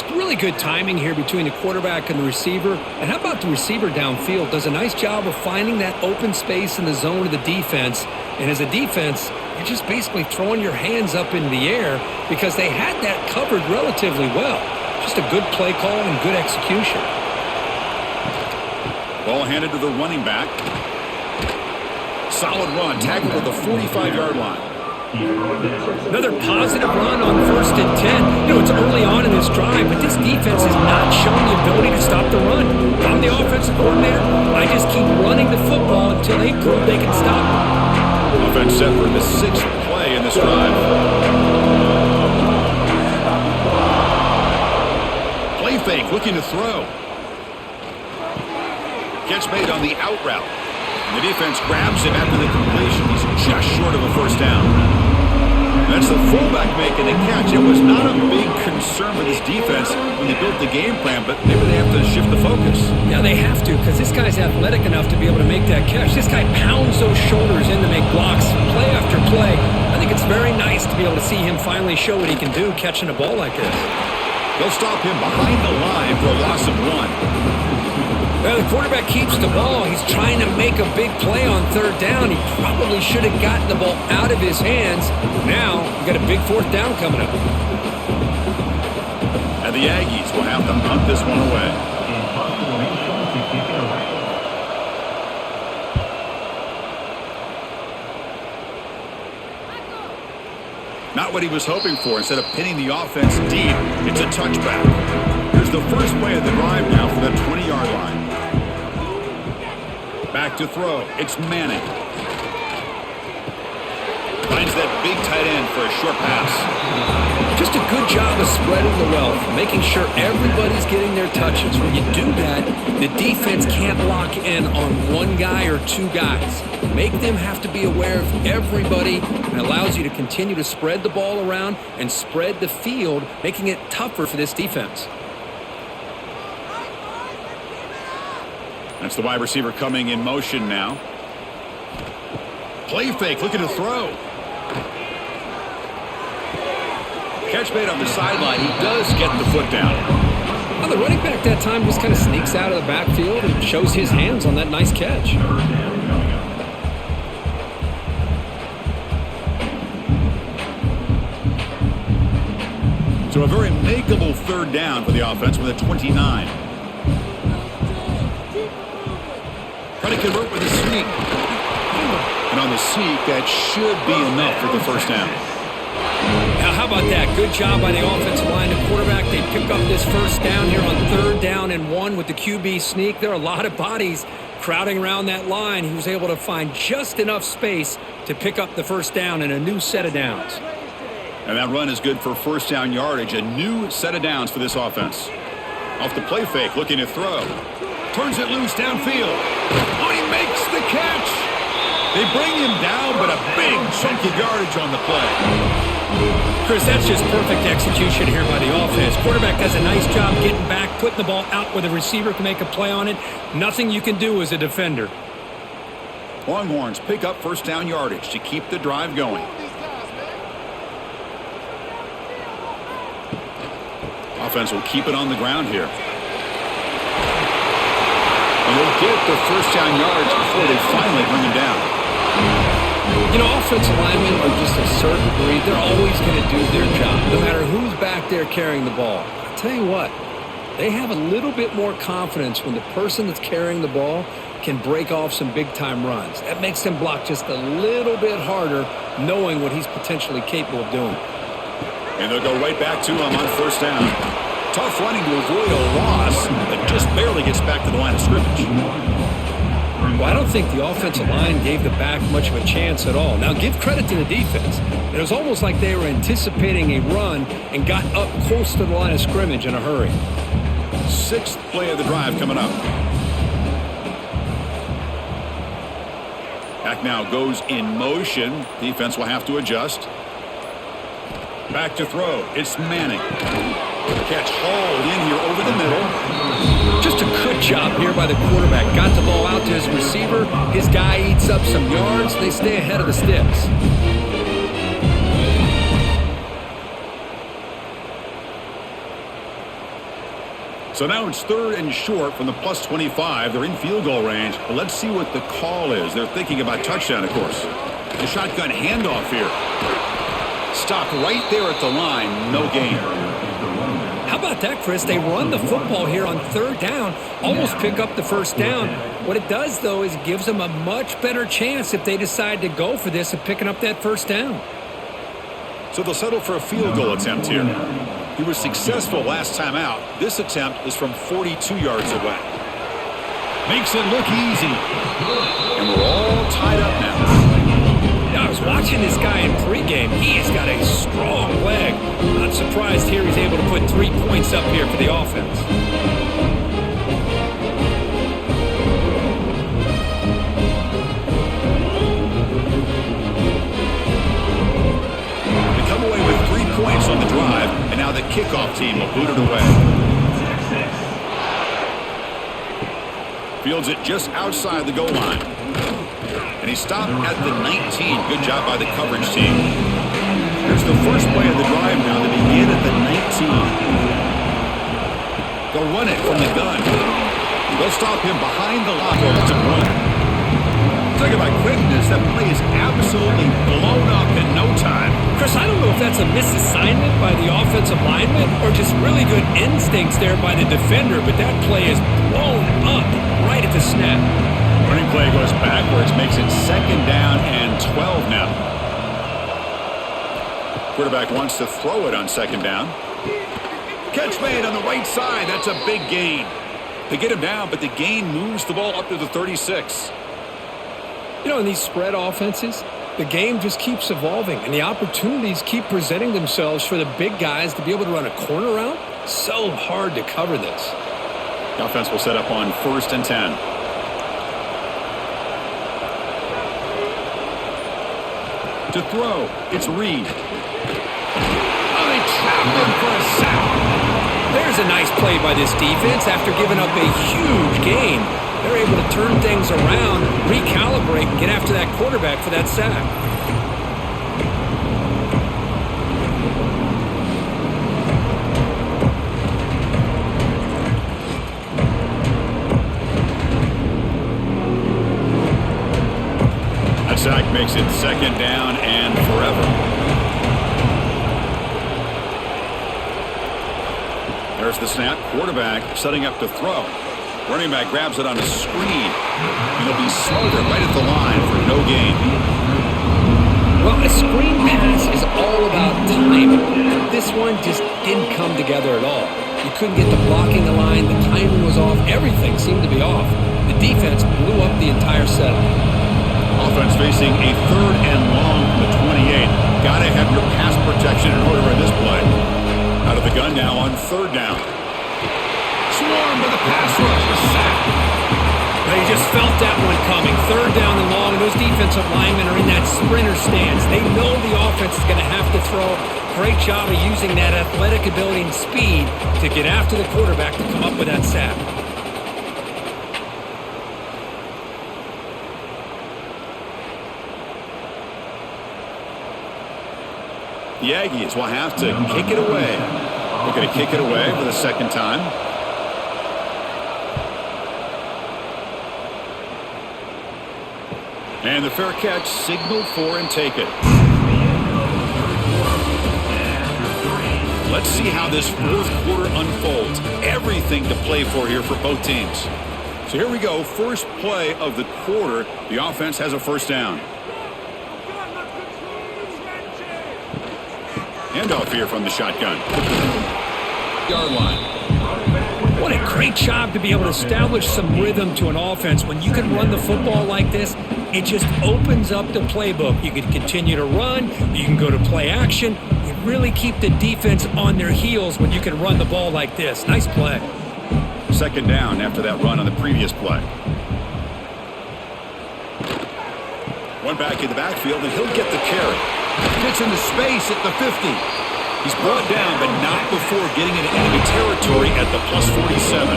It's really good timing here between the quarterback and the receiver. And how about the receiver downfield? Does a nice job of finding that open space in the zone of the defense. And as a defense, you're just basically throwing your hands up in the air because they had that covered relatively well. Just a good play call and good execution. Ball handed to the running back. Solid run, tackled at the 45-yard line. Another positive run on 1st and 10. You know, it's early on in this drive, but this defense has not shown the ability to stop the run. If I'm the offensive coordinator, I just keep running the football until they prove they can stop it. Offense set for the 6th play in this drive. Play fake, looking to throw. Catch made on the out route. The defense grabs him after the completion. He's just short of a first down. That's the fullback making the catch. It was not a big concern for this defense when they built the game plan, but maybe they have to shift the focus. Yeah, they have to, because this guy's athletic enough to be able to make that catch. This guy pounds those shoulders in to make blocks play after play. I think it's very nice to be able to see him finally show what he can do catching a ball like this. They'll stop him behind the line for a loss of 1. Well, the quarterback keeps the ball. He's trying to make a big play on 3rd down. He probably should have gotten the ball out of his hands. Now, we've got a big 4th down coming up. And the Aggies will have to punt this one away. Not what he was hoping for. Instead of pinning the offense deep, it's a touchback. Here's the first play of the drive now for the 20-yard line. Back to throw. It's Manning. Finds that big tight end for a short pass. Just a good job of spreading the wealth, making sure everybody's getting their touches. When you do that, the defense can't lock in on one guy or two guys. Make them have to be aware of everybody, and allows you to continue to spread the ball around and spread the field, making it tougher for this defense. That's the wide receiver coming in motion now. Play fake, looking to throw. Catch made on the sideline. He does get the foot down. Well, the running back that time just kind of sneaks out of the backfield and shows his hands on that nice catch. So a very makeable 3rd down for the offense with a 29. Trying to convert with a sneak. And on the sneak, that should be enough for the first down. Now, how about that? Good job by the offensive line. The quarterback, they pick up this first down here on 3rd down and 1 with the QB sneak. There are a lot of bodies crowding around that line. He was able to find just enough space to pick up the first down and a new set of downs. And that run is good for first down yardage. A new set of downs for this offense. Off the play fake, looking to throw. Turns it loose downfield. Oh, he makes the catch. They bring him down, but a big chunk of yardage on the play. Chris, that's just perfect execution here by the offense. Quarterback does a nice job getting back, putting the ball out where the receiver can make a play on it. Nothing you can do as a defender. Longhorns pick up first down yardage to keep the drive going. Offense will keep it on the ground here. And they'll get the first down yards before they finally bring him down. You know, offensive linemen are just a certain breed. They're always going to do their job, no matter who's back there carrying the ball. I'll tell you what, they have a little bit more confidence when the person that's carrying the ball can break off some big-time runs. That makes them block just a little bit harder, knowing what he's potentially capable of doing. And they'll go right back to him on first down. Tough running to avoid a loss, but just barely gets back to the line of scrimmage. Well, I don't think the offensive line gave the back much of a chance at all. Now, give credit to the defense. It was almost like they were anticipating a run and got up close to the line of scrimmage in a hurry. 6th play of the drive coming up. Back now goes in motion. Defense will have to adjust. Back to throw. It's Manning. Catch hauled in here over the middle. Just a good job here by the quarterback. Got the ball out to his receiver. His guy eats up some yards. They stay ahead of the sticks. So now it's 3rd and short from the plus 25. They're in field goal range. But let's see what the call is. They're thinking about touchdown, of course. The shotgun handoff here. Stopped right there at the line. No gain. How about that, Chris? They run the football here on 3rd down, almost pick up the 1st down. What it does, though, is it gives them a much better chance if they decide to go for this of picking up that 1st down. So they'll settle for a field goal attempt here. He was successful last time out. This attempt is from 42 yards away. Makes it look easy. And we're all tied up now. I was watching this guy in pregame. He has got a strong leg. Not surprised here he's able to put 3 points up here for the offense. They come away with 3 points on the drive, and now the kickoff team will boot it away. Fields it just outside the goal line. And he stopped at the 19. Good job by the coverage team. Here's the first play of the drive now. They begin at the 19. They'll run it from the gun. They'll stop him behind the line. Offensive run. Talk about quickness. That play is absolutely blown up in no time. Chris, I don't know if that's a misassignment by the offensive lineman or just really good instincts there by the defender, but that play is blown up right at the snap. Running play goes backwards, makes it 2nd down and 12 now. Quarterback wants to throw it on 2nd down. Catch made on the right side. That's a big gain. They get him down, but the gain moves the ball up to the 36. You know, in these spread offenses, the game just keeps evolving, and the opportunities keep presenting themselves for the big guys to be able to run a corner route. So hard to cover this. The offense will set up on 1st and 10. To throw, it's Reed. Oh, they trapped him for a sack. There's a nice play by this defense after giving up a huge gain. They're able to turn things around, recalibrate, and get after that quarterback for that sack. Sack makes it 2nd down and forever. There's the snap. Quarterback setting up to throw. Running back grabs it on a screen. He'll be smothered right at the line for no gain. Well, a screen pass is all about timing. This one just didn't come together at all. You couldn't get the blocking the line. The timing was off. Everything seemed to be off. The defense blew up the entire setup. Offense facing a 3rd and long from the 28. Got to have your pass protection in order in this play. Out of the gun now on 3rd down. Swarm to the pass rush. A sack. Now you just felt that one coming. 3rd down and long, and those defensive linemen are in that sprinter stance. They know the offense is going to have to throw. Great job of using that athletic ability and speed to get after the quarterback to come up with that sack. The Aggies will have to kick it away. They're going to kick it away for the 2nd time. And the fair catch signaled for and take it. Let's see how this 4th quarter unfolds. Everything to play for here for both teams. So here we go. First play of the quarter. The offense has a 1st down. Handoff here from the shotgun. Yard line. What a great job to be able to establish some rhythm to an offense. When you can run the football like this, it just opens up the playbook. You can continue to run. You can go to play action. You really keep the defense on their heels when you can run the ball like this. Nice play. 2nd down after that run on the previous play. One back in the backfield, and he'll get the carry. Gets into space at the 50. He's brought down, but not before getting into enemy territory at the plus 47.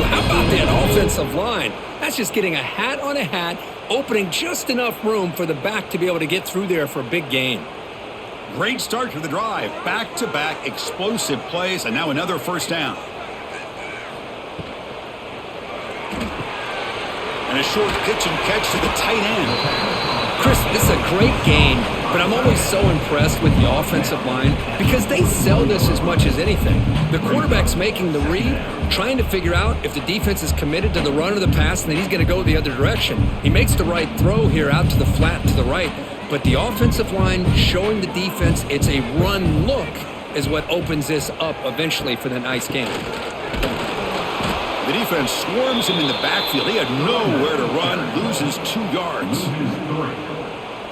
How about that offensive line? That's just getting a hat on a hat, opening just enough room for the back to be able to get through there for a big gain. Great start to the drive. Back-to-back explosive plays, and now another first down. And a short pitch and catch to the tight end. Chris, this is a great game, but I'm always so impressed with the offensive line because they sell this as much as anything. The quarterback's making the read, trying to figure out if the defense is committed to the run or the pass, and then he's going to go the other direction. He makes the right throw here out to the flat to the right, but the offensive line showing the defense it's a run look is what opens this up eventually for the nice game. The defense swarms him in the backfield. He had nowhere to run, loses 2 yards.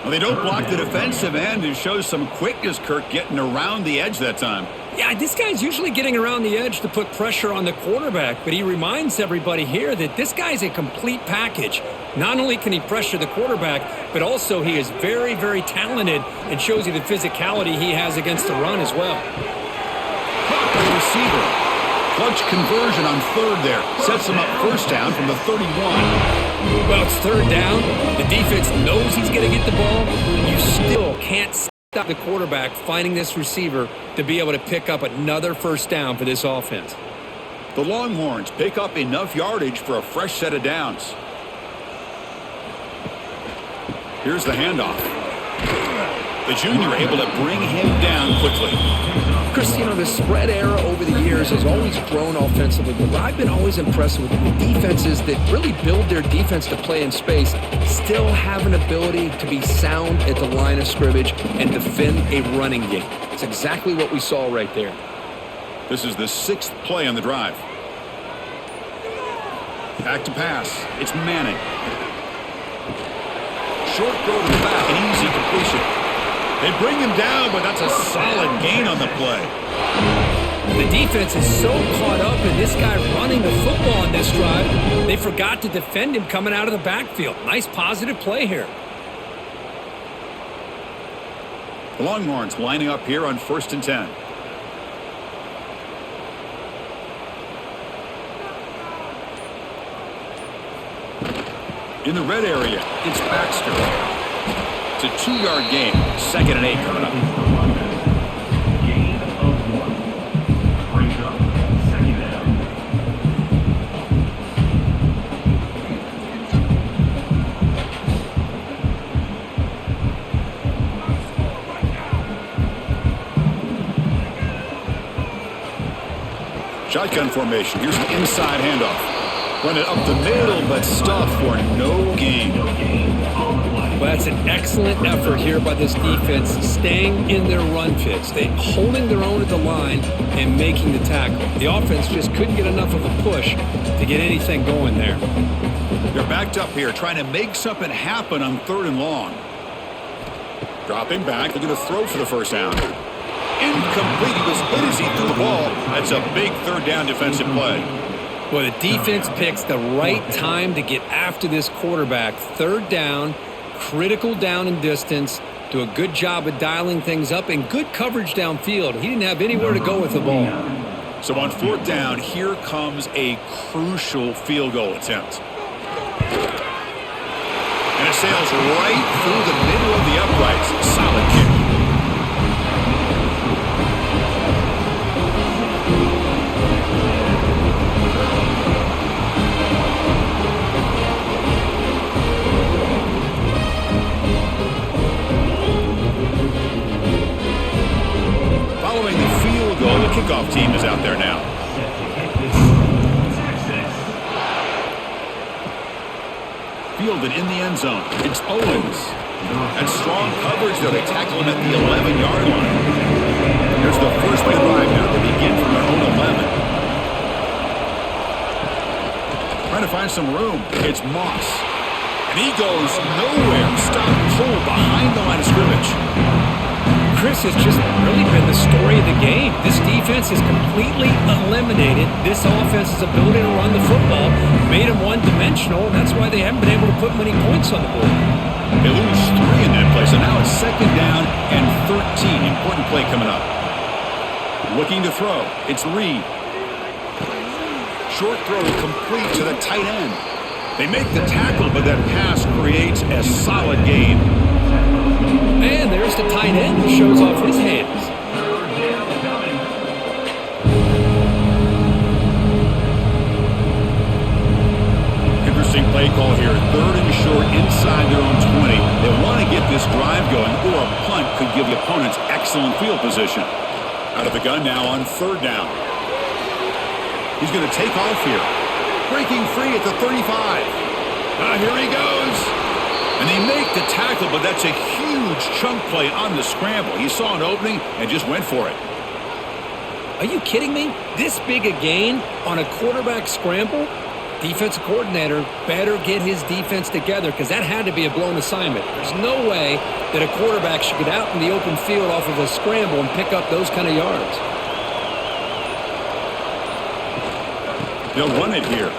Well, they don't block the defensive end and shows some quickness, Kirk, getting around the edge that time. Yeah, this guy's usually getting around the edge to put pressure on the quarterback, but he reminds everybody here that this guy's a complete package. Not only can he pressure the quarterback, but also he is very, very talented and shows you the physicality he has against the run as well. Caught by the receiver. Clutch conversion on third there. Sets him up first down from the 31. Well, it's third down. The defense knows he's going to get the ball. You still can't stop the quarterback finding this receiver to be able to pick up another first down for this offense. The Longhorns pick up enough yardage for a fresh set of downs. Here's the handoff. The junior able to bring him down quickly. Chris, the spread era over the years has always grown offensively, but what I've been always impressed with the defenses that really build their defense to play in space still have an ability to be sound at the line of scrimmage and defend a running game. It's exactly what we saw right there. This is the 6th play on the drive. Back to pass. It's Manning. Short throw to the back, an easy completion. They bring him down, but that's a solid gain on the play. The defense is so caught up in this guy running the football on this drive, they forgot to defend him coming out of the backfield. Nice positive play here. The Longhorns lining up here on 1st and 10. In the red area, it's Baxter. It's a 2-yard gain. 2nd and 8 coming up. Gain of 1. Brings up 2nd down. Shotgun formation. Here's the inside handoff. Run it up the middle, but stuff for no gain. Well, that's an excellent effort here by this defense, staying in their run fits. They holding their own at the line and making the tackle. The offense just couldn't get enough of a push to get anything going there. They're backed up here, trying to make something happen on 3rd and long. Dropping back, they're going to throw for the first down. Incomplete. He was hit as he threw the ball. That's a big 3rd down defensive play. Well, the defense picks the right time to get after this quarterback. 3rd down, critical down and distance. Do a good job of dialing things up and good coverage downfield. He didn't have anywhere to go with the ball. So on 4th down, here comes a crucial field goal attempt. And it sails right through the middle of the uprights. Solid kick. Following the field goal, the kickoff team is out there now. Fielded in the end zone. It's Owens. And strong coverage, though. They tackle him at the 11-yard line. Here's the first play drive now. They begin from their own 11. Trying to find some room. It's Moss. And he goes nowhere. Stop pull behind the line of scrimmage. Chris, has just really been the story of the game. This defense has completely eliminated this offense's ability to run the football, made them one-dimensional, and that's why they haven't been able to put many points on the board. They lose 3 in that play, so now it's 2nd down and 13. Important play coming up. Looking to throw. It's Reed. Short throw complete to the tight end. They make the tackle, but that pass creates a solid gain. And there's just a tight end who shows off his hands. Third down coming. Interesting play call here. 3rd and short inside their own 20. They want to get this drive going, or a punt could give the opponents excellent field position. Out of the gun now on 3rd down. He's going to take off here. Breaking free at the 35. Here he goes. And they make the tackle, but that's a huge chunk play on the scramble. He saw an opening and just went for it. Are you kidding me? This big a gain on a quarterback scramble? Defensive coordinator better get his defense together because that had to be a blown assignment. There's no way that a quarterback should get out in the open field off of a scramble and pick up those kind of yards. They'll run it here.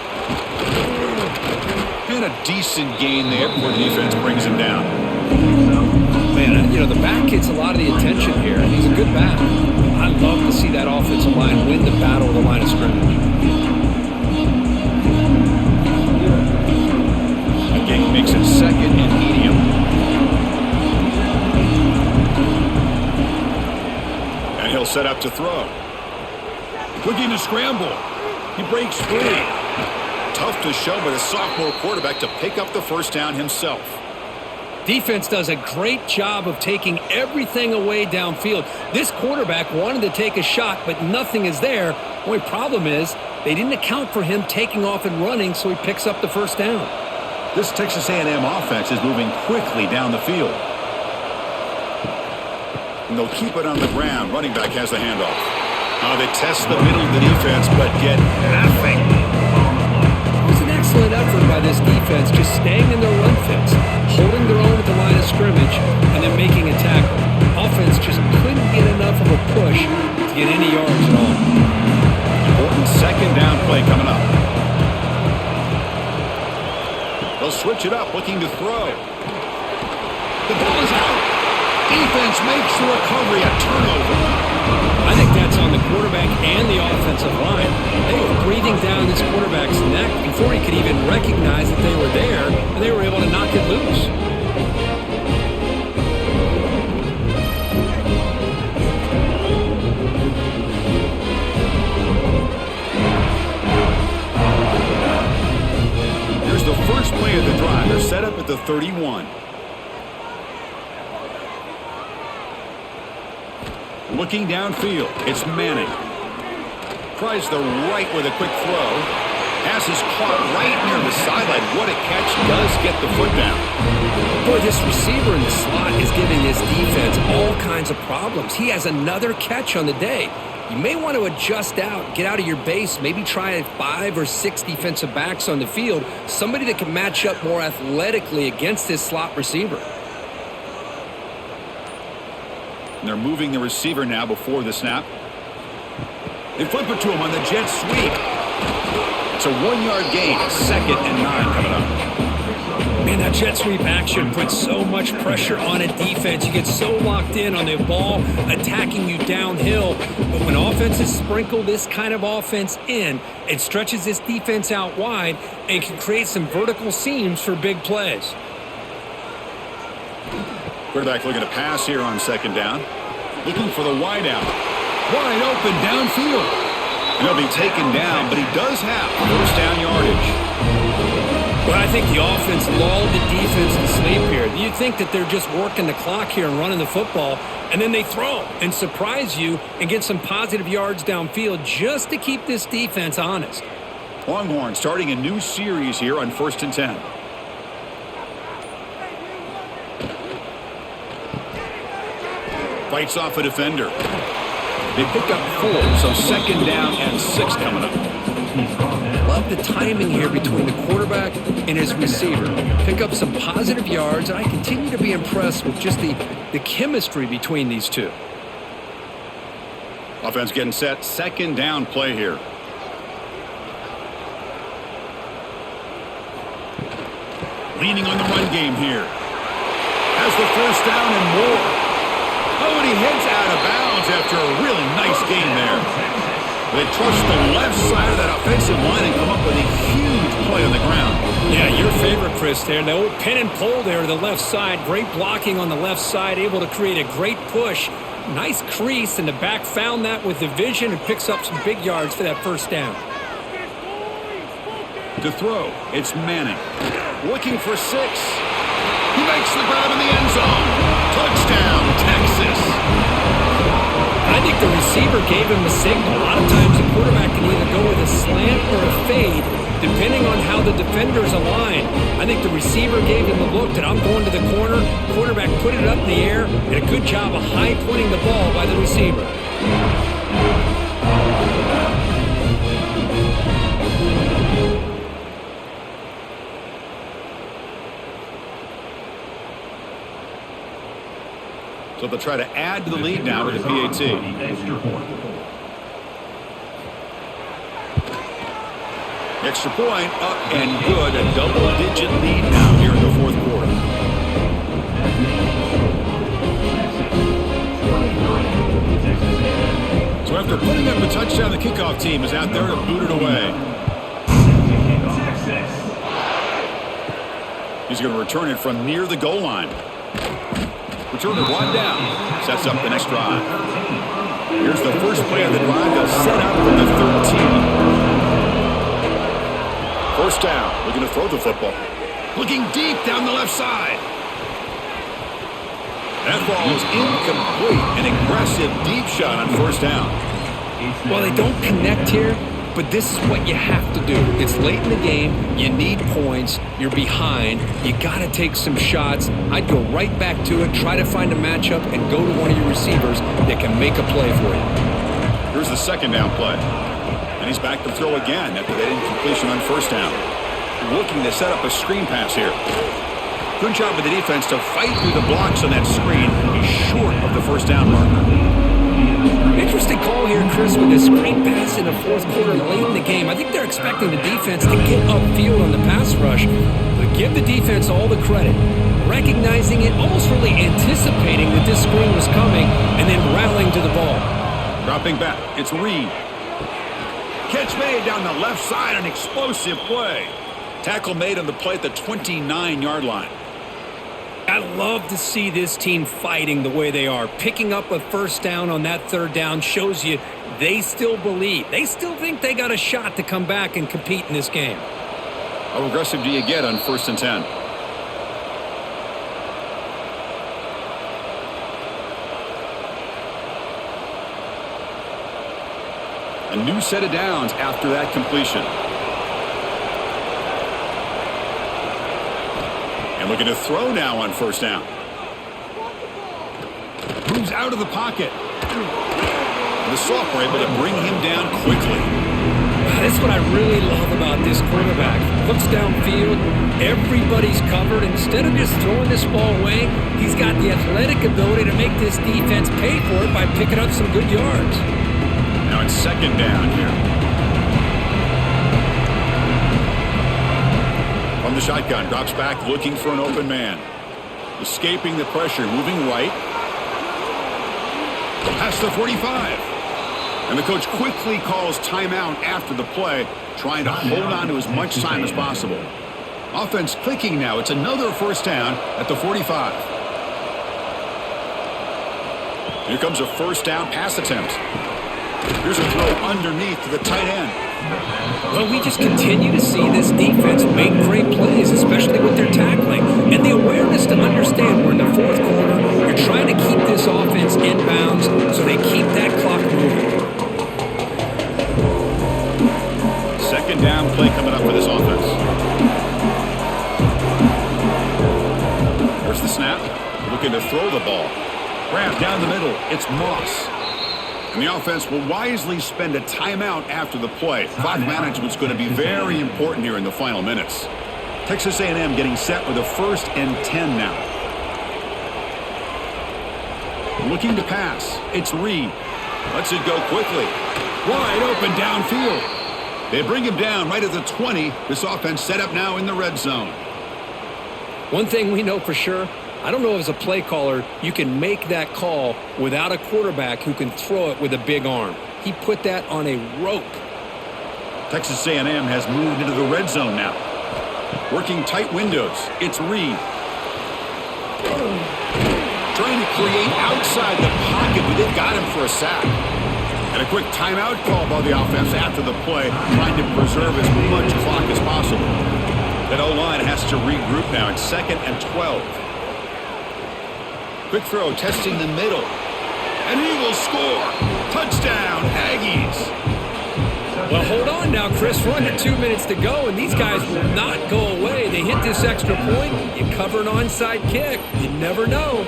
And a decent gain there before the defense brings him down. Man, you know, the back gets a lot of the attention here, and he's a good back. I love to see that offensive line win the battle of the line of scrimmage. Again, makes it 2nd and medium. And he'll set up to throw. Looking to scramble. He breaks free. Tough to show, but a sophomore quarterback to pick up the 1st down himself. Defense does a great job of taking everything away downfield. This quarterback wanted to take a shot, but nothing is there. The only problem is they didn't account for him taking off and running, so he picks up the 1st down. This Texas A&M offense is moving quickly down the field. And they'll keep it on the ground. Running back has the handoff. They test the middle of the defense, but get nothing. It was an excellent effort by this defense, just staying in their run fits, holding their own at the line of scrimmage, and then making a tackle. Offense just couldn't get enough of a push to get any yards at all. Important 2nd down play coming up. They'll switch it up, looking to throw. The ball is out. Defense makes the recovery, a turnover. I think that's on the quarterback and the offensive line. They were breathing down this quarterback's neck before he could even recognize that they were there, and they were able to knock it loose. Here's the first play of the drive. They're set up at the 31. Looking downfield, it's Manning. Tries the right with a quick throw. Pass is caught right near the sideline. What a catch. Does get the foot down. Boy, this receiver in the slot is giving this defense all kinds of problems. He has another catch on the day. You may want to adjust out, get out of your base, maybe try 5 or 6 defensive backs on the field, somebody that can match up more athletically against this slot receiver. And they're moving the receiver now before the snap. They flip it to him on the jet sweep. It's a 1-yard gain. 2nd and 9 coming up. Man, that jet sweep action puts so much pressure on a defense. You get so locked in on the ball attacking you downhill. But when offenses sprinkle this kind of offense in, it stretches this defense out wide and can create some vertical seams for big plays. Quarterback looking to pass here on 2nd down. Looking for the wide out. Wide open downfield. And he'll be taken down, but he does have 1st down yardage. Well, I think the offense lulled the defense in sleep here. You'd think that they're just working the clock here and running the football, and then they throw and surprise you and get some positive yards downfield just to keep this defense honest. Longhorn starting a new series here on 1st and 10. Fights off a defender. They pick up 4, so 2nd down and 6 coming up. Love the timing here between the quarterback and his receiver. Pick up some positive yards, and I continue to be impressed with just the chemistry between these two. Offense getting set. 2nd down play here. Leaning on the run game here. Has the 1st down and more. Oh, and he heads out of bounds after a really nice game there. They trust the left side of that offensive line and come up with a huge play on the ground. Yeah, your favorite, Chris, there. The old pin and pull there to the left side. Great blocking on the left side, able to create a great push. Nice crease, and the back found that with the vision and picks up some big yards for that first down. To throw, it's Manning. Looking for 6. He makes the grab in the end zone. Touchdown, Texas. I think the receiver gave him a signal. A lot of times the quarterback can either go with a slant or a fade, depending on how the defenders align. I think the receiver gave him a look that I'm going to the corner. Quarterback put it up in the air, and a good job of high pointing the ball by the receiver. So they'll try to add to the lead now with the PAT. Extra point up and good. A double-digit lead now here in the fourth quarter. So after putting up a touchdown, the kickoff team is out there to boot it away. He's going to return it from near the goal line. Return it 1 down. Sets up the next drive. Here's the first play of the drive. They'll set up from the 13. First down. Looking to throw the football. Looking deep down the left side. That ball is incomplete. An aggressive deep shot on first down. Well, they don't connect here, but this is what you have to do. It's late in the game. You need points. You're behind. You got to take some shots. I'd go right back to it, try to find a matchup, and go to one of your receivers that can make a play for you. Here's the second down play. And he's back to throw again after that incompletion on first down. Looking to set up a screen pass here. Good job with the defense to fight through the blocks on that screen. He's short of the first down marker. Interesting call here, Chris, with this screen pass in the fourth quarter late in the game. I think they're expecting the defense to get upfield on the pass rush, but give the defense all the credit. Recognizing it, almost really anticipating that this screen was coming, and then rallying to the ball. Dropping back, it's Reed. Catch made down the left side, an explosive play. Tackle made on the play at the 29-yard line. I love to see this team fighting the way they are. Picking up a first down on that third down shows you they still believe. They still think they got a shot to come back and compete in this game. How aggressive do you get on 1st and 10? A new set of downs after that completion. And looking to throw now on first down. Moves out of the pocket. The sophomore able to bring him down quickly. That's what I really love about this quarterback. Looks downfield, everybody's covered. Instead of just throwing this ball away, he's got the athletic ability to make this defense pay for it by picking up some good yards. Now it's second down here. From the shotgun, drops back looking for an open man. Escaping the pressure, moving right. Past the 45. And the coach quickly calls timeout after the play, trying to hold on to as much time as possible. Offense clicking now. It's another first down at the 45. Here comes a first down pass attempt. Here's a throw underneath to the tight end. Well, we just continue to see this defense make great plays, especially with their tackling. And the awareness to understand we're in the fourth quarter, you're trying to keep this offense in bounds so they keep that clock moving. Second down play coming up for this offense. Here's the snap. Looking to throw the ball. Grab down the middle. It's Moss. And the offense will wisely spend a timeout after the play. Clock management's going to be very important here in the final minutes. Texas A&M getting set with a 1st and 10 now. Looking to pass. It's Reed. Lets it go quickly. Wide open downfield. They bring him down right at the 20. This offense set up now in the red zone. One thing we know for sure, I don't know as a play caller, you can make that call without a quarterback who can throw it with a big arm. He put that on a rope. Texas A&M has moved into the red zone now. Working tight windows. It's Reed. Trying to create outside the pocket, but they've got him for a sack. And a quick timeout call by the offense after the play, trying to preserve as much clock as possible. That O-line has to regroup now. It's 2nd and 12. Quick throw, testing the middle. And he will score. Touchdown, Aggies. Well, hold on now, Chris. We're under 2 minutes to go, and these guys will not go away. They hit this extra point. You cover an onside kick. You never know.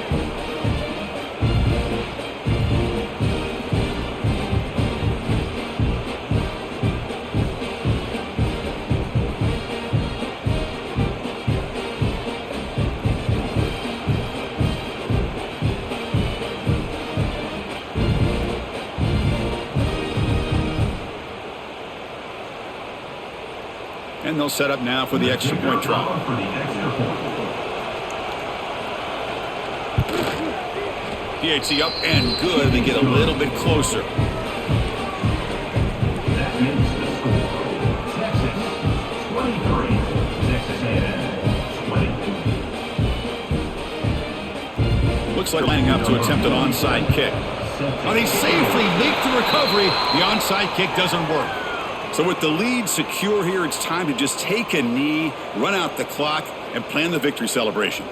And they'll set up now for the extra point try. PHC up and good. They get a little bit closer. That ends the score. Texas 23, Texas A&M 22. Looks like lining up to attempt an onside kick. But they safely make the recovery. The onside kick doesn't work. So with the lead secure here, it's time to just take a knee, run out the clock, and plan the victory celebration.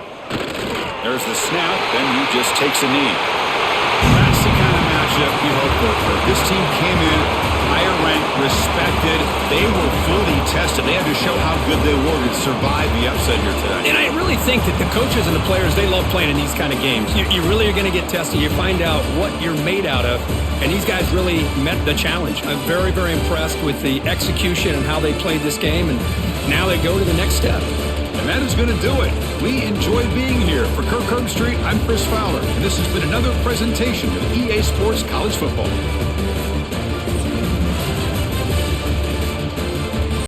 There's the snap, then he just takes a knee. That's the kind of matchup you hope for. This team came in higher ranked, respected. They were fully tested. They had to show how good they were to survive the upset here today. And I really think that the coaches and the players, they love playing in these kind of games. You really are going to get tested. You find out what you're made out of. And these guys really met the challenge. I'm very, very impressed with the execution and how they played this game. And now they go to the next step. And that is going to do it. We enjoyed being here. For Kirk Herbstreit, I'm Chris Fowler. And this has been another presentation of EA Sports College Football.